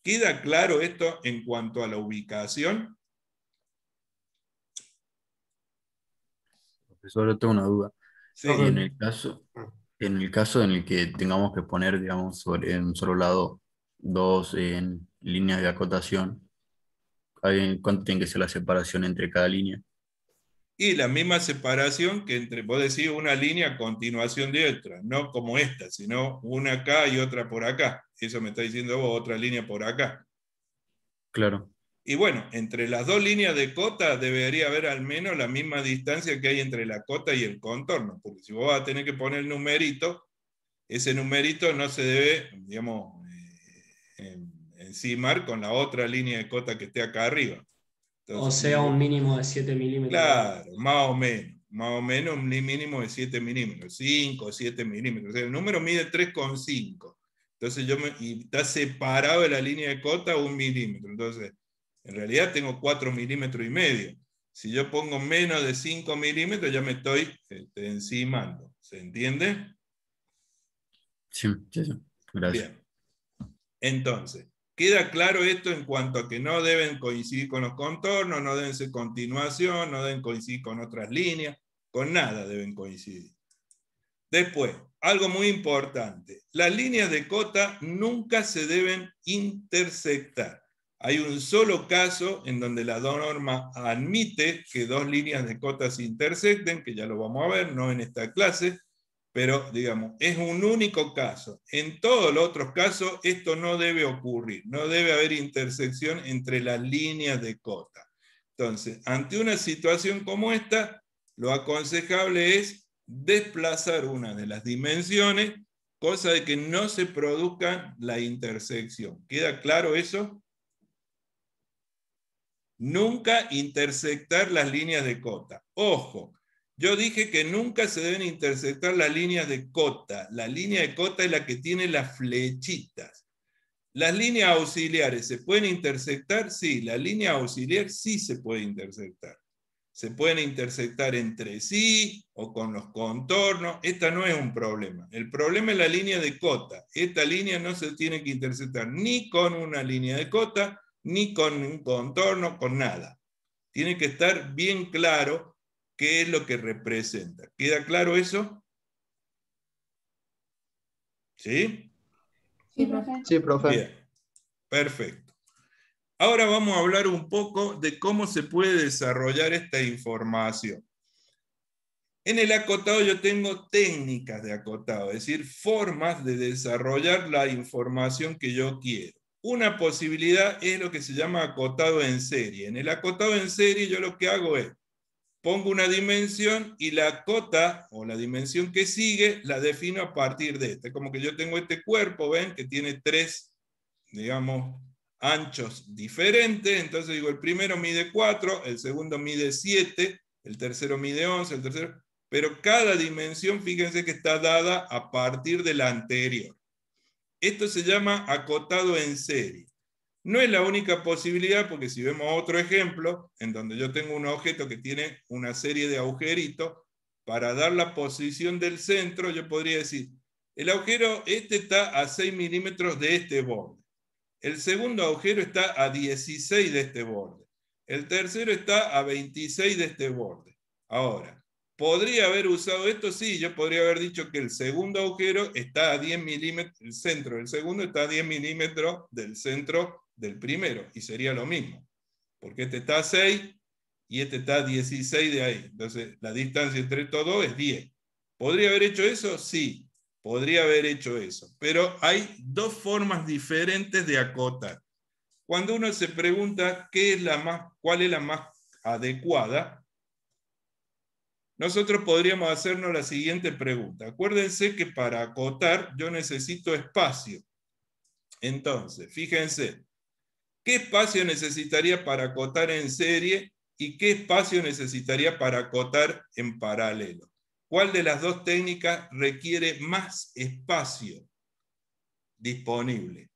¿Queda claro esto en cuanto a la ubicación? Profesor, yo tengo una duda. Sí. Y en el caso en el que tengamos que poner, digamos, en un solo lado dos líneas de acotación, ¿cuánto tiene que ser la separación entre cada línea? Y la misma separación que entre, vos decís, una línea a continuación de otra, no como esta, sino una acá y otra por acá. Eso me está diciendo vos, otra línea por acá. Claro. Y bueno, entre las dos líneas de cota debería haber al menos la misma distancia que hay entre la cota y el contorno, porque si vos vas a tener que poner el numerito, ese numerito no se debe, digamos, encimar con la otra línea de cota que esté acá arriba. Entonces, o sea, un mínimo de 7 milímetros. Claro, más o menos un mínimo de 7 milímetros, 5 o 7 milímetros. O sea, el número mide 3,5. Entonces y está separado de la línea de cota 1 milímetro. Entonces, en realidad tengo 4,5 milímetros. Si yo pongo menos de 5 milímetros, ya me estoy encimando. ¿Se entiende? Sí, sí. Gracias. Bien. Entonces, queda claro esto en cuanto a que no deben coincidir con los contornos, no deben ser continuación, no deben coincidir con otras líneas, con nada deben coincidir. Después, algo muy importante, las líneas de cota nunca se deben intersectar. Hay un solo caso en donde la norma admite que dos líneas de cota se intersecten, que ya lo vamos a ver, no en esta clase, pero digamos, es un único caso. En todos los otros casos esto no debe ocurrir, no debe haber intersección entre las líneas de cota. Entonces, ante una situación como esta, lo aconsejable es desplazar una de las dimensiones, cosa de que no se produzca la intersección. ¿Queda claro eso? Nunca intersectar las líneas de cota. Ojo, yo dije que nunca se deben intersectar las líneas de cota. La línea de cota es la que tiene las flechitas. ¿Las líneas auxiliares se pueden intersectar? Sí, la línea auxiliar sí se puede intersectar. Se pueden intersectar entre sí o con los contornos. Esta no es un problema. El problema es la línea de cota. Esta línea no se tiene que intersectar ni con una línea de cota, ni con un contorno, con nada. Tiene que estar bien claro qué es lo que representa. ¿Queda claro eso? ¿Sí? Sí, profe. Sí, profe. Bien, perfecto. Ahora vamos a hablar un poco de cómo se puede desarrollar esta información. En el acotado yo tengo técnicas de acotado, es decir, formas de desarrollar la información que yo quiero. Una posibilidad es lo que se llama acotado en serie. En el acotado en serie yo lo que hago es, pongo una dimensión y la cota o la dimensión que sigue la defino a partir de esta. Como que yo tengo este cuerpo, ven, que tiene 3, digamos, anchos diferentes. Entonces digo, el primero mide 4, el segundo mide 7, el tercero mide 11, el tercero... Pero cada dimensión, fíjense que está dada a partir de la anterior. Esto se llama acotado en serie. No es la única posibilidad, porque si vemos otro ejemplo, en donde yo tengo un objeto que tiene una serie de agujeritos, para dar la posición del centro, yo podría decir, el agujero este está a 6 milímetros de este borde. El segundo agujero está a 16 de este borde. El tercero está a 26 de este borde. Ahora, ¿podría haber usado esto? Sí, yo podría haber dicho que el segundo agujero está a 10 milímetros, el centro del segundo está a 10 milímetros del centro del primero, y sería lo mismo, porque este está a 6 y este está a 16 de ahí. Entonces, la distancia entre estos dos es 10. ¿Podría haber hecho eso? Sí, podría haber hecho eso. Pero hay dos formas diferentes de acotar. Cuando uno se pregunta cuál es la más adecuada, nosotros podríamos hacernos la siguiente pregunta. Acuérdense que para acotar yo necesito espacio. Entonces, fíjense, ¿qué espacio necesitaría para acotar en serie y qué espacio necesitaría para acotar en paralelo? ¿Cuál de las dos técnicas requiere más espacio disponible?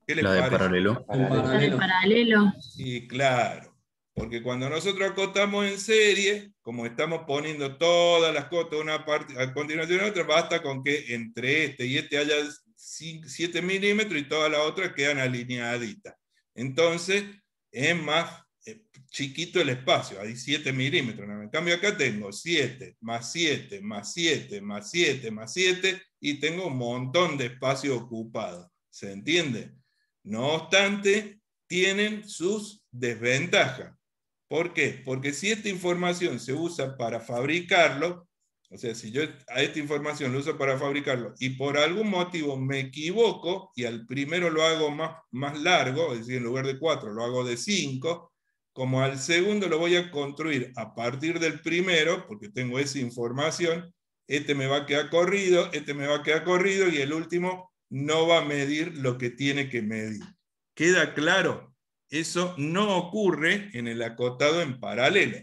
¿Qué les parece? De paralelo. La de paralelo. Sí, claro. Porque cuando nosotros acotamos en serie, como estamos poniendo todas las cotas una parte a continuación de otra, basta con que entre este y este haya 7 milímetros y todas las otras quedan alineaditas. Entonces, es más chiquito el espacio, hay 7 milímetros. En cambio acá tengo 7, más 7, más 7, más 7, más 7, y tengo un montón de espacio ocupado. ¿Se entiende? No obstante, tienen sus desventajas. ¿Por qué? Porque si esta información se usa para fabricarlo, o sea, si yo a esta información lo uso para fabricarlo y por algún motivo me equivoco y al primero lo hago más largo, es decir, en lugar de 4 lo hago de 5, como al segundo lo voy a construir a partir del primero, porque tengo esa información, este me va a quedar corrido, este me va a quedar corrido y el último no va a medir lo que tiene que medir. ¿Queda claro? Eso no ocurre en el acotado en paralelo,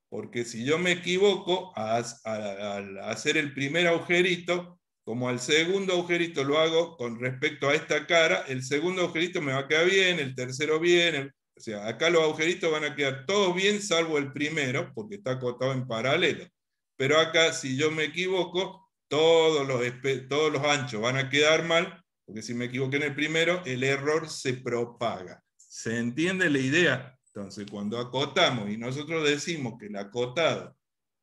porque si yo me equivoco al hacer el primer agujerito, como al segundo agujerito lo hago con respecto a esta cara, el segundo agujerito me va a quedar bien, el tercero bien, o sea, acá los agujeritos van a quedar todos bien, salvo el primero, porque está acotado en paralelo. Pero acá, si yo me equivoco, todos los anchos van a quedar mal, porque si me equivoqué en el primero, el error se propaga. ¿Se entiende la idea? Entonces, cuando acotamos y nosotros decimos que el acotado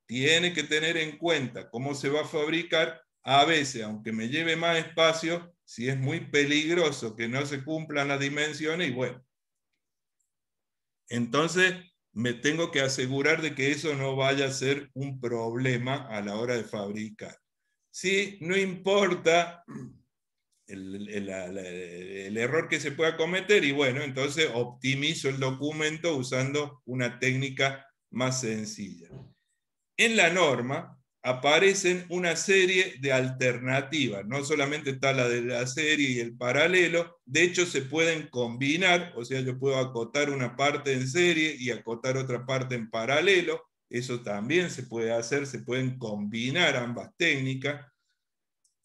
tiene que tener en cuenta cómo se va a fabricar, a veces, aunque me lleve más espacio, si es muy peligroso que no se cumplan las dimensiones, y bueno, entonces me tengo que asegurar de que eso no vaya a ser un problema a la hora de fabricar. Sí, no importa el error que se pueda cometer, y bueno, entonces optimizo el documento usando una técnica más sencilla. En la norma aparecen una serie de alternativas, no solamente está la de la serie y el paralelo, de hecho se pueden combinar, o sea, yo puedo acotar una parte en serie y acotar otra parte en paralelo, eso también se puede hacer, se pueden combinar ambas técnicas.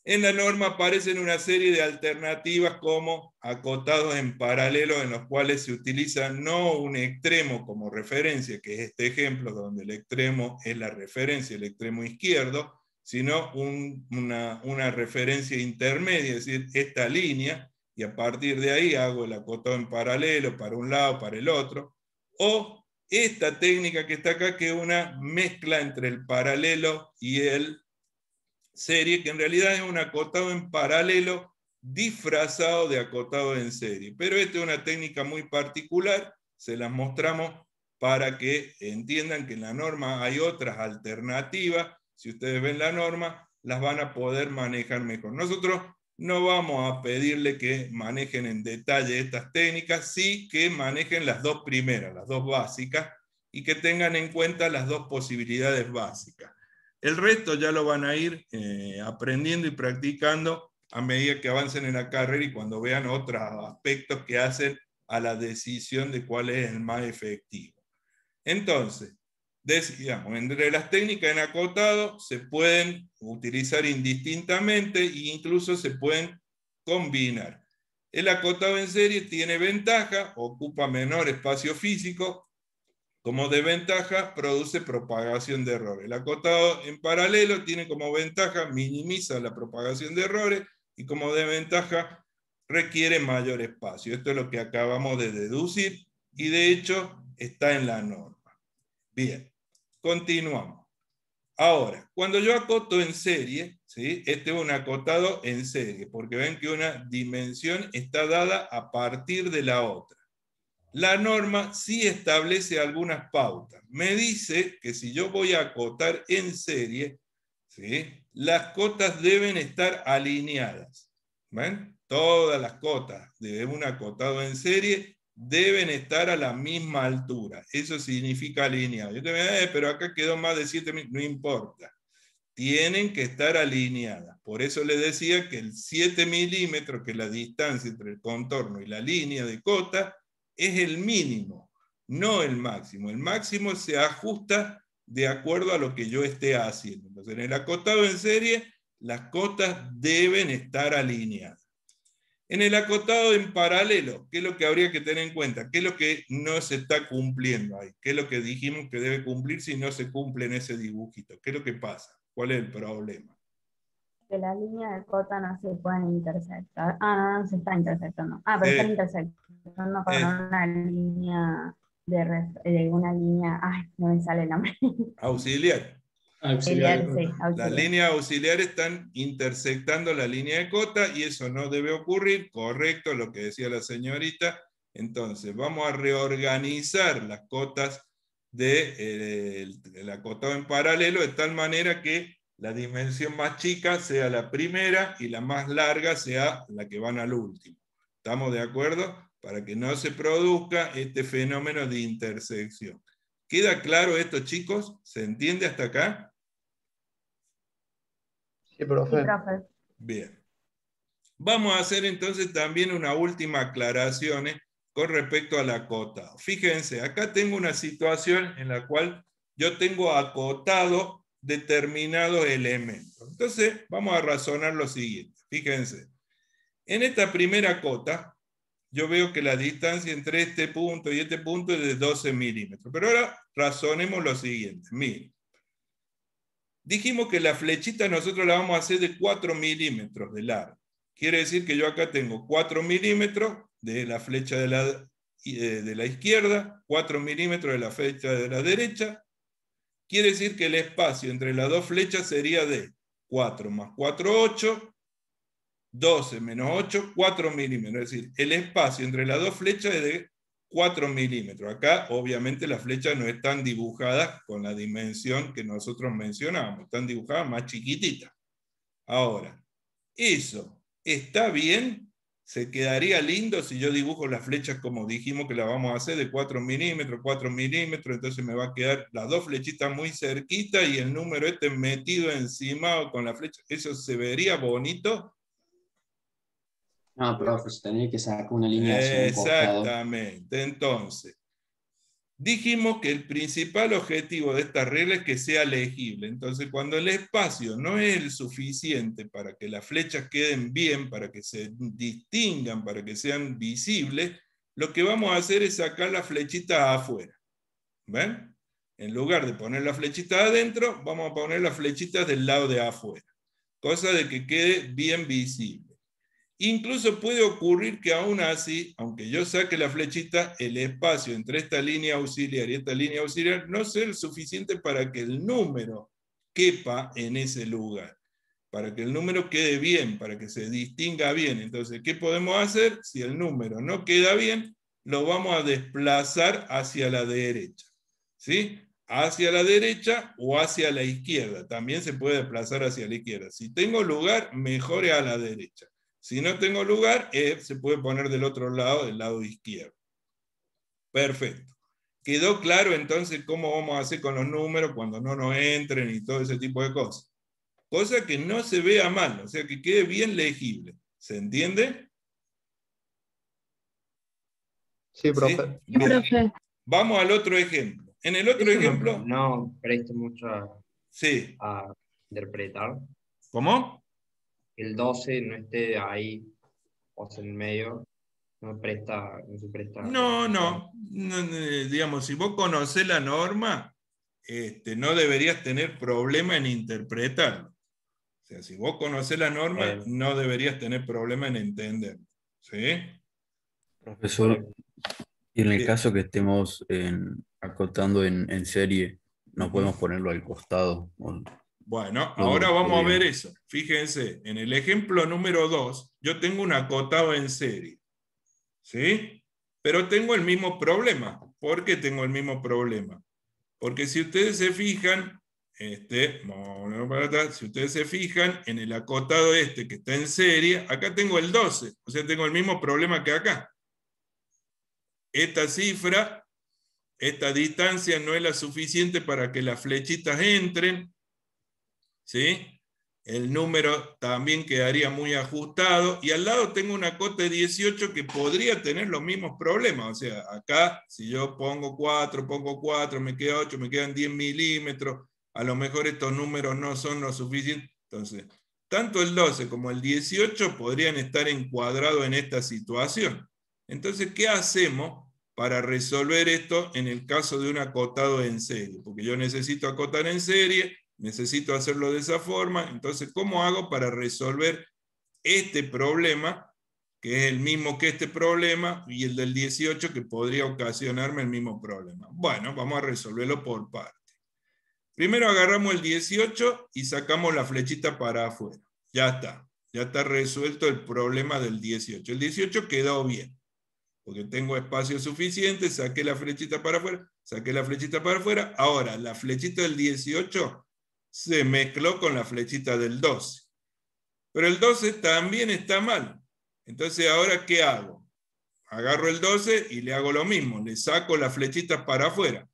En la norma aparecen una serie de alternativas como acotados en paralelo, en los cuales se utiliza no un extremo como referencia, que es este ejemplo donde el extremo es la referencia, el extremo izquierdo, sino una referencia intermedia, es decir, esta línea, y a partir de ahí hago el acotado en paralelo para un lado, para el otro, o esta técnica que está acá, que es una mezcla entre el paralelo y el serie, que en realidad es un acotado en paralelo disfrazado de acotado en serie. Pero esta es una técnica muy particular, se las mostramos para que entiendan que en la norma hay otras alternativas. Si ustedes ven la norma, las van a poder manejar mejor. Nosotros no vamos a pedirle que manejen en detalle estas técnicas, sí que manejen las dos primeras, las dos básicas, y que tengan en cuenta las dos posibilidades básicas. El resto ya lo van a ir aprendiendo y practicando a medida que avancen en la carrera y cuando vean otros aspectos que hacen a la decisión de cuál es el más efectivo. Entonces, decíamos, entre las técnicas en acotado se pueden utilizar indistintamente e incluso se pueden combinar. El acotado en serie tiene ventaja, ocupa menor espacio físico. Como desventaja, produce propagación de errores. El acotado en paralelo tiene como ventaja, minimiza la propagación de errores, y como desventaja, requiere mayor espacio. Esto es lo que acabamos de deducir, y de hecho está en la norma. Bien, continuamos. Ahora, cuando yo acoto en serie, ¿sí? Este es un acotado en serie, porque ven que una dimensión está dada a partir de la otra. La norma sí establece algunas pautas. Me dice que si yo voy a acotar en serie, ¿sí? Las cotas deben estar alineadas. ¿Ven? Todas las cotas de un acotado en serie deben estar a la misma altura. Eso significa alineado. Yo te voy a pero acá quedó más de 7 milímetros. No importa. Tienen que estar alineadas. Por eso les decía que el 7 milímetros, que es la distancia entre el contorno y la línea de cota, es el mínimo, no el máximo. El máximo se ajusta de acuerdo a lo que yo esté haciendo. Entonces, en el acotado en serie, las cotas deben estar alineadas. En el acotado en paralelo, ¿qué es lo que habría que tener en cuenta? ¿Qué es lo que no se está cumpliendo ahí? ¿Qué es lo que dijimos que debe cumplir si no se cumple en ese dibujito? ¿Qué es lo que pasa? ¿Cuál es el problema? Que las líneas de cota no se pueden intersectar. No se está intersectando. Pero están intersectando con una línea de una línea, no me sale el nombre. Auxiliar. Auxiliar. Las líneas auxiliares están intersectando la línea de cota y eso no debe ocurrir, correcto lo que decía la señorita. Entonces vamos a reorganizar las cotas del acotado en paralelo de tal manera que la dimensión más chica sea la primera y la más larga sea la que van al último. ¿Estamos de acuerdo? Para que no se produzca este fenómeno de intersección. ¿Queda claro esto, chicos? ¿Se entiende hasta acá? Sí, profe. Sí, profe. Bien. Vamos a hacer entonces también una última aclaración con respecto al acotado. Fíjense, acá tengo una situación en la cual yo tengo acotado determinados elementos. Entonces, vamos a razonar lo siguiente. Fíjense, en esta primera cota, yo veo que la distancia entre este punto y este punto es de 12 milímetros. Pero ahora razonemos lo siguiente. Miren. Dijimos que la flechita nosotros la vamos a hacer de 4 milímetros de largo. Quiere decir que yo acá tengo 4 milímetros de la flecha de la izquierda, 4 milímetros de la flecha de la derecha. Quiere decir que el espacio entre las dos flechas sería de 4 más 4, 8, 12 menos 8, 4 milímetros. Es decir, el espacio entre las dos flechas es de 4 milímetros. Acá, obviamente, las flechas no están dibujadas con la dimensión que nosotros mencionábamos. Están dibujadas más chiquititas. Ahora, ¿eso está bien? ¿Se quedaría lindo si yo dibujo las flechas como dijimos que las vamos a hacer de 4 milímetros, 4 milímetros? Entonces me va a quedar las dos flechitas muy cerquitas y el número este metido encima con la flecha. ¿Eso se vería bonito? No, profe, tenía que sacar una línea hacia un costado. Exactamente. Entonces, dijimos que el principal objetivo de esta regla es que sea legible. Entonces, cuando el espacio no es el suficiente para que las flechas queden bien, para que se distingan, para que sean visibles, lo que vamos a hacer es sacar las flechitas afuera. ¿Ven? En lugar de poner las flechitas adentro, vamos a poner las flechitas del lado de afuera. Cosa de que quede bien visible. Incluso puede ocurrir que aún así, aunque yo saque la flechita, el espacio entre esta línea auxiliar y esta línea auxiliar no sea el suficiente para que el número quepa en ese lugar, para que el número quede bien, para que se distinga bien. Entonces, ¿qué podemos hacer? Si el número no queda bien, lo vamos a desplazar hacia la derecha, ¿sí? Hacia la derecha o hacia la izquierda. También se puede desplazar hacia la izquierda. Si tengo lugar, mejor a la derecha. Si no tengo lugar, se puede poner del otro lado, del lado izquierdo. Perfecto. ¿Quedó claro entonces cómo vamos a hacer con los números cuando no nos entren y todo ese tipo de cosas? Cosa que no se vea mal, o sea, que quede bien legible. ¿Se entiende? Sí, profe. ¿Sí? Bien. Vamos al otro ejemplo. En el otro ejemplo... No preste mucho sí. a interpretar. ¿Cómo? El 12 no esté ahí, o sea, en el medio, no se presta. No, digamos, si vos conocés la norma, no deberías tener problema en interpretarlo. O sea, si vos conocés la norma, no deberías tener problema en entenderlo. ¿Sí? Profesor, y en el caso que estemos acotando en serie, ¿no podemos ponerlo al costado? Bueno, ahora vamos a ver eso. Fíjense, en el ejemplo número 2, yo tengo un acotado en serie. ¿Sí? Pero tengo el mismo problema. ¿Por qué tengo el mismo problema? Porque si ustedes se fijan, si ustedes se fijan en el acotado que está en serie, acá tengo el 12. O sea, tengo el mismo problema que acá. Esta cifra, esta distancia no es la suficiente para que las flechitas entren. ¿Sí? El número también quedaría muy ajustado, y al lado tengo una cota de 18 que podría tener los mismos problemas. O sea, acá si yo pongo 4, me queda 8, me quedan 10 milímetros, a lo mejor estos números no son lo suficiente. Entonces, tanto el 12 como el 18 podrían estar encuadrados en esta situación. Entonces, ¿qué hacemos para resolver esto en el caso de un acotado en serie? Porque yo necesito acotar en serie, necesito hacerlo de esa forma. Entonces, ¿cómo hago para resolver este problema, que es el mismo que este problema, y el del 18 que podría ocasionarme el mismo problema? Bueno, vamos a resolverlo por parte. Primero agarramos el 18 y sacamos la flechita para afuera. Ya está resuelto el problema del 18. El 18 quedó bien, porque tengo espacio suficiente, saqué la flechita para afuera, saqué la flechita para afuera. Ahora, la flechita del 18 se mezcló con la flechita del 12. Pero el 12 también está mal. Entonces, ¿ahora qué hago? Agarro el 12 y le hago lo mismo, le saco las flechitas para afuera.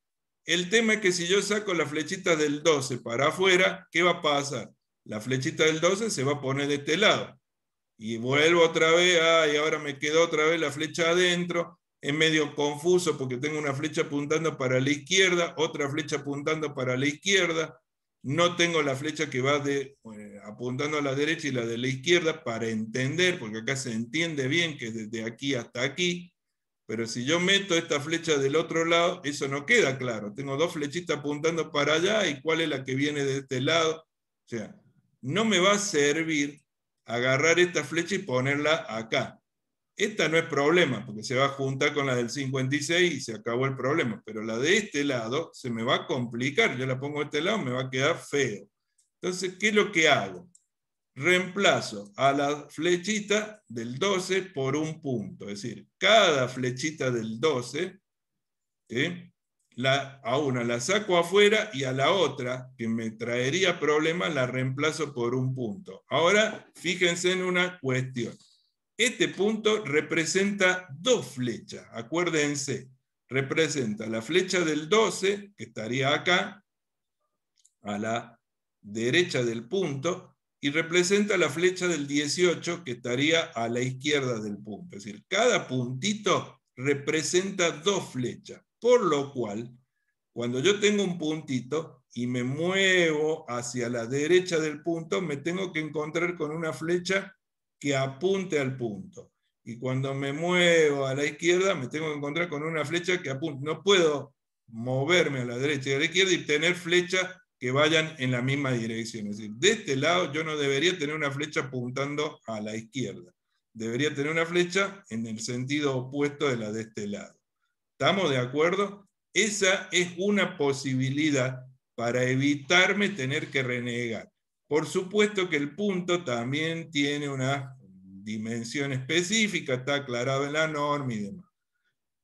El tema es que si yo saco la flechita del 12 para afuera, ¿qué va a pasar? La flechita del 12 se va a poner de este lado. Y vuelvo otra vez, y ahora me quedó otra vez la flecha adentro. Es medio confuso porque tengo una flecha apuntando para la izquierda, otra flecha apuntando para la izquierda. no tengo la flecha que va apuntando a la derecha y la de la izquierda para entender, porque acá se entiende bien que es desde aquí hasta aquí, pero si yo meto esta flecha del otro lado, eso no queda claro. Tengo dos flechitas apuntando para allá, y cuál es la que viene de este lado. O sea, no me va a servir agarrar esta flecha y ponerla acá. Esta no es problema, porque se va a juntar con la del 56 y se acabó el problema. Pero la de este lado se me va a complicar. Yo la pongo de este lado, me va a quedar feo. Entonces, ¿qué es lo que hago? Reemplazo a la flechita del 12 por un punto. Es decir, cada flechita del 12, a una la saco afuera y a la otra, que me traería problemas, la reemplazo por un punto. Ahora, fíjense en una cuestión. Este punto representa dos flechas, acuérdense. Representa la flecha del 12, que estaría acá, a la derecha del punto, y representa la flecha del 18, que estaría a la izquierda del punto. Es decir, cada puntito representa dos flechas, por lo cual, cuando yo tengo un puntito y me muevo hacia la derecha del punto, me tengo que encontrar con una flecha que apunte al punto. Y cuando me muevo a la izquierda, me tengo que encontrar con una flecha que apunte. No puedo moverme a la derecha y a la izquierda y tener flechas que vayan en la misma dirección. Es decir, de este lado yo no debería tener una flecha apuntando a la izquierda. Debería tener una flecha en el sentido opuesto de la de este lado. ¿Estamos de acuerdo? Esa es una posibilidad para evitarme tener que renegar. Por supuesto que el punto también tiene una dimensión específica, está aclarado en la norma y demás.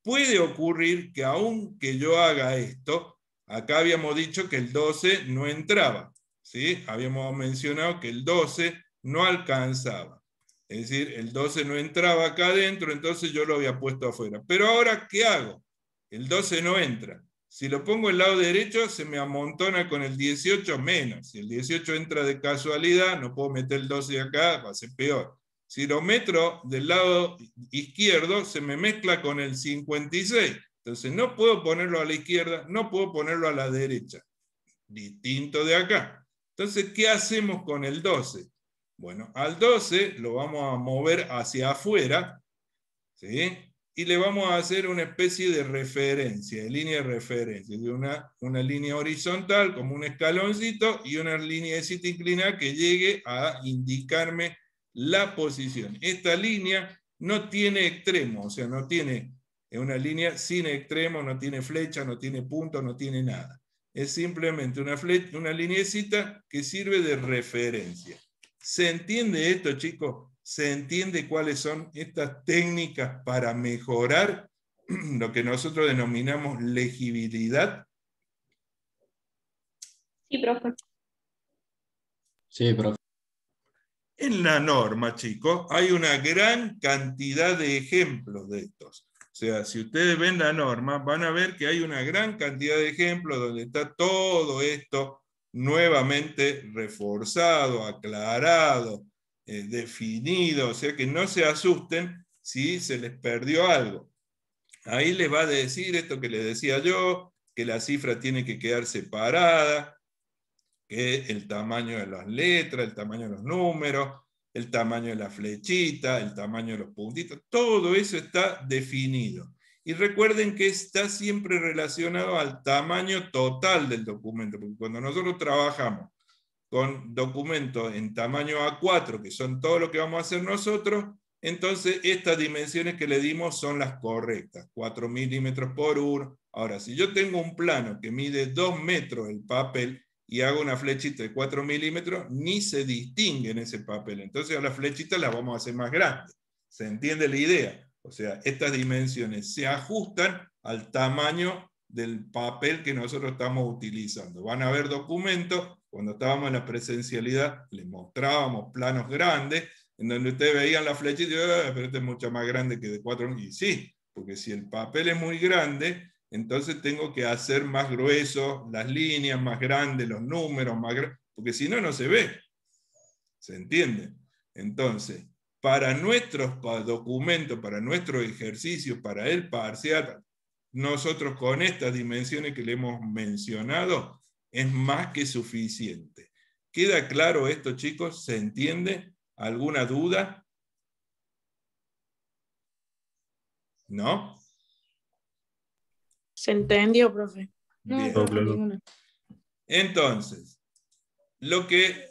Puede ocurrir que aunque yo haga esto, acá habíamos dicho que el 12 no entraba, ¿sí? Habíamos mencionado que el 12 no alcanzaba. Es decir, el 12 no entraba acá adentro, entonces yo lo había puesto afuera. Pero ahora, ¿qué hago? El 12 no entra. Si lo pongo del lado derecho, se me amontona con el 18 menos. Si el 18 entra de casualidad, no puedo meter el 12 acá, va a ser peor. Si lo meto del lado izquierdo, se me mezcla con el 56. Entonces no puedo ponerlo a la izquierda, no puedo ponerlo a la derecha. Distinto de acá. Entonces, ¿qué hacemos con el 12? Bueno, al 12 lo vamos a mover hacia afuera, ¿sí? Y le vamos a hacer una especie de referencia, de línea de referencia, de una línea horizontal como un escaloncito y una línea inclinada que llegue a indicarme la posición. Esta línea no tiene extremo, o sea, no tiene una línea sin extremo, no tiene flecha, no tiene punto, no tiene nada. Es simplemente una lineecita que sirve de referencia. ¿Se entiende esto, chicos? ¿Se entiende cuáles son estas técnicas para mejorar lo que nosotros denominamos legibilidad? Sí, profe. Sí, profe. En la norma, chicos, hay una gran cantidad de ejemplos de estos. O sea, si ustedes ven la norma, van a ver que hay una gran cantidad de ejemplos donde está todo esto nuevamente reforzado, aclarado, definido, o sea que no se asusten si se les perdió algo. Ahí les va a decir esto que les decía yo, que la cifra tiene que quedar separada, que el tamaño de las letras, el tamaño de los números, el tamaño de la flechita, el tamaño de los puntitos, todo eso está definido. Y recuerden que está siempre relacionado al tamaño total del documento, porque cuando nosotros trabajamos con documentos en tamaño A4, que son todo lo que vamos a hacer nosotros, entonces estas dimensiones que le dimos son las correctas, 4 milímetros por 1. Ahora, si yo tengo un plano que mide 2 metros el papel, y hago una flechita de 4 milímetros, ni se distingue en ese papel. Entonces a las flechitas las vamos a hacer más grandes. ¿Se entiende la idea? O sea, estas dimensiones se ajustan al tamaño del papel que nosotros estamos utilizando. Van a ver documentos, cuando estábamos en la presencialidad, les mostrábamos planos grandes, en donde ustedes veían la flechita y pero este es mucho más grande que de 4. Y sí, porque si el papel es muy grande, entonces tengo que hacer más grueso las líneas, más grandes los números, más grandes, porque si no, no se ve. ¿Se entiende? Entonces, para nuestros documentos, para nuestro ejercicio, para el parcial, nosotros con estas dimensiones que le hemos mencionado, es más que suficiente. ¿Queda claro esto, chicos? ¿Se entiende? ¿Alguna duda? ¿No? Se entendió, profe. Bien. No, ninguna. Entonces, lo que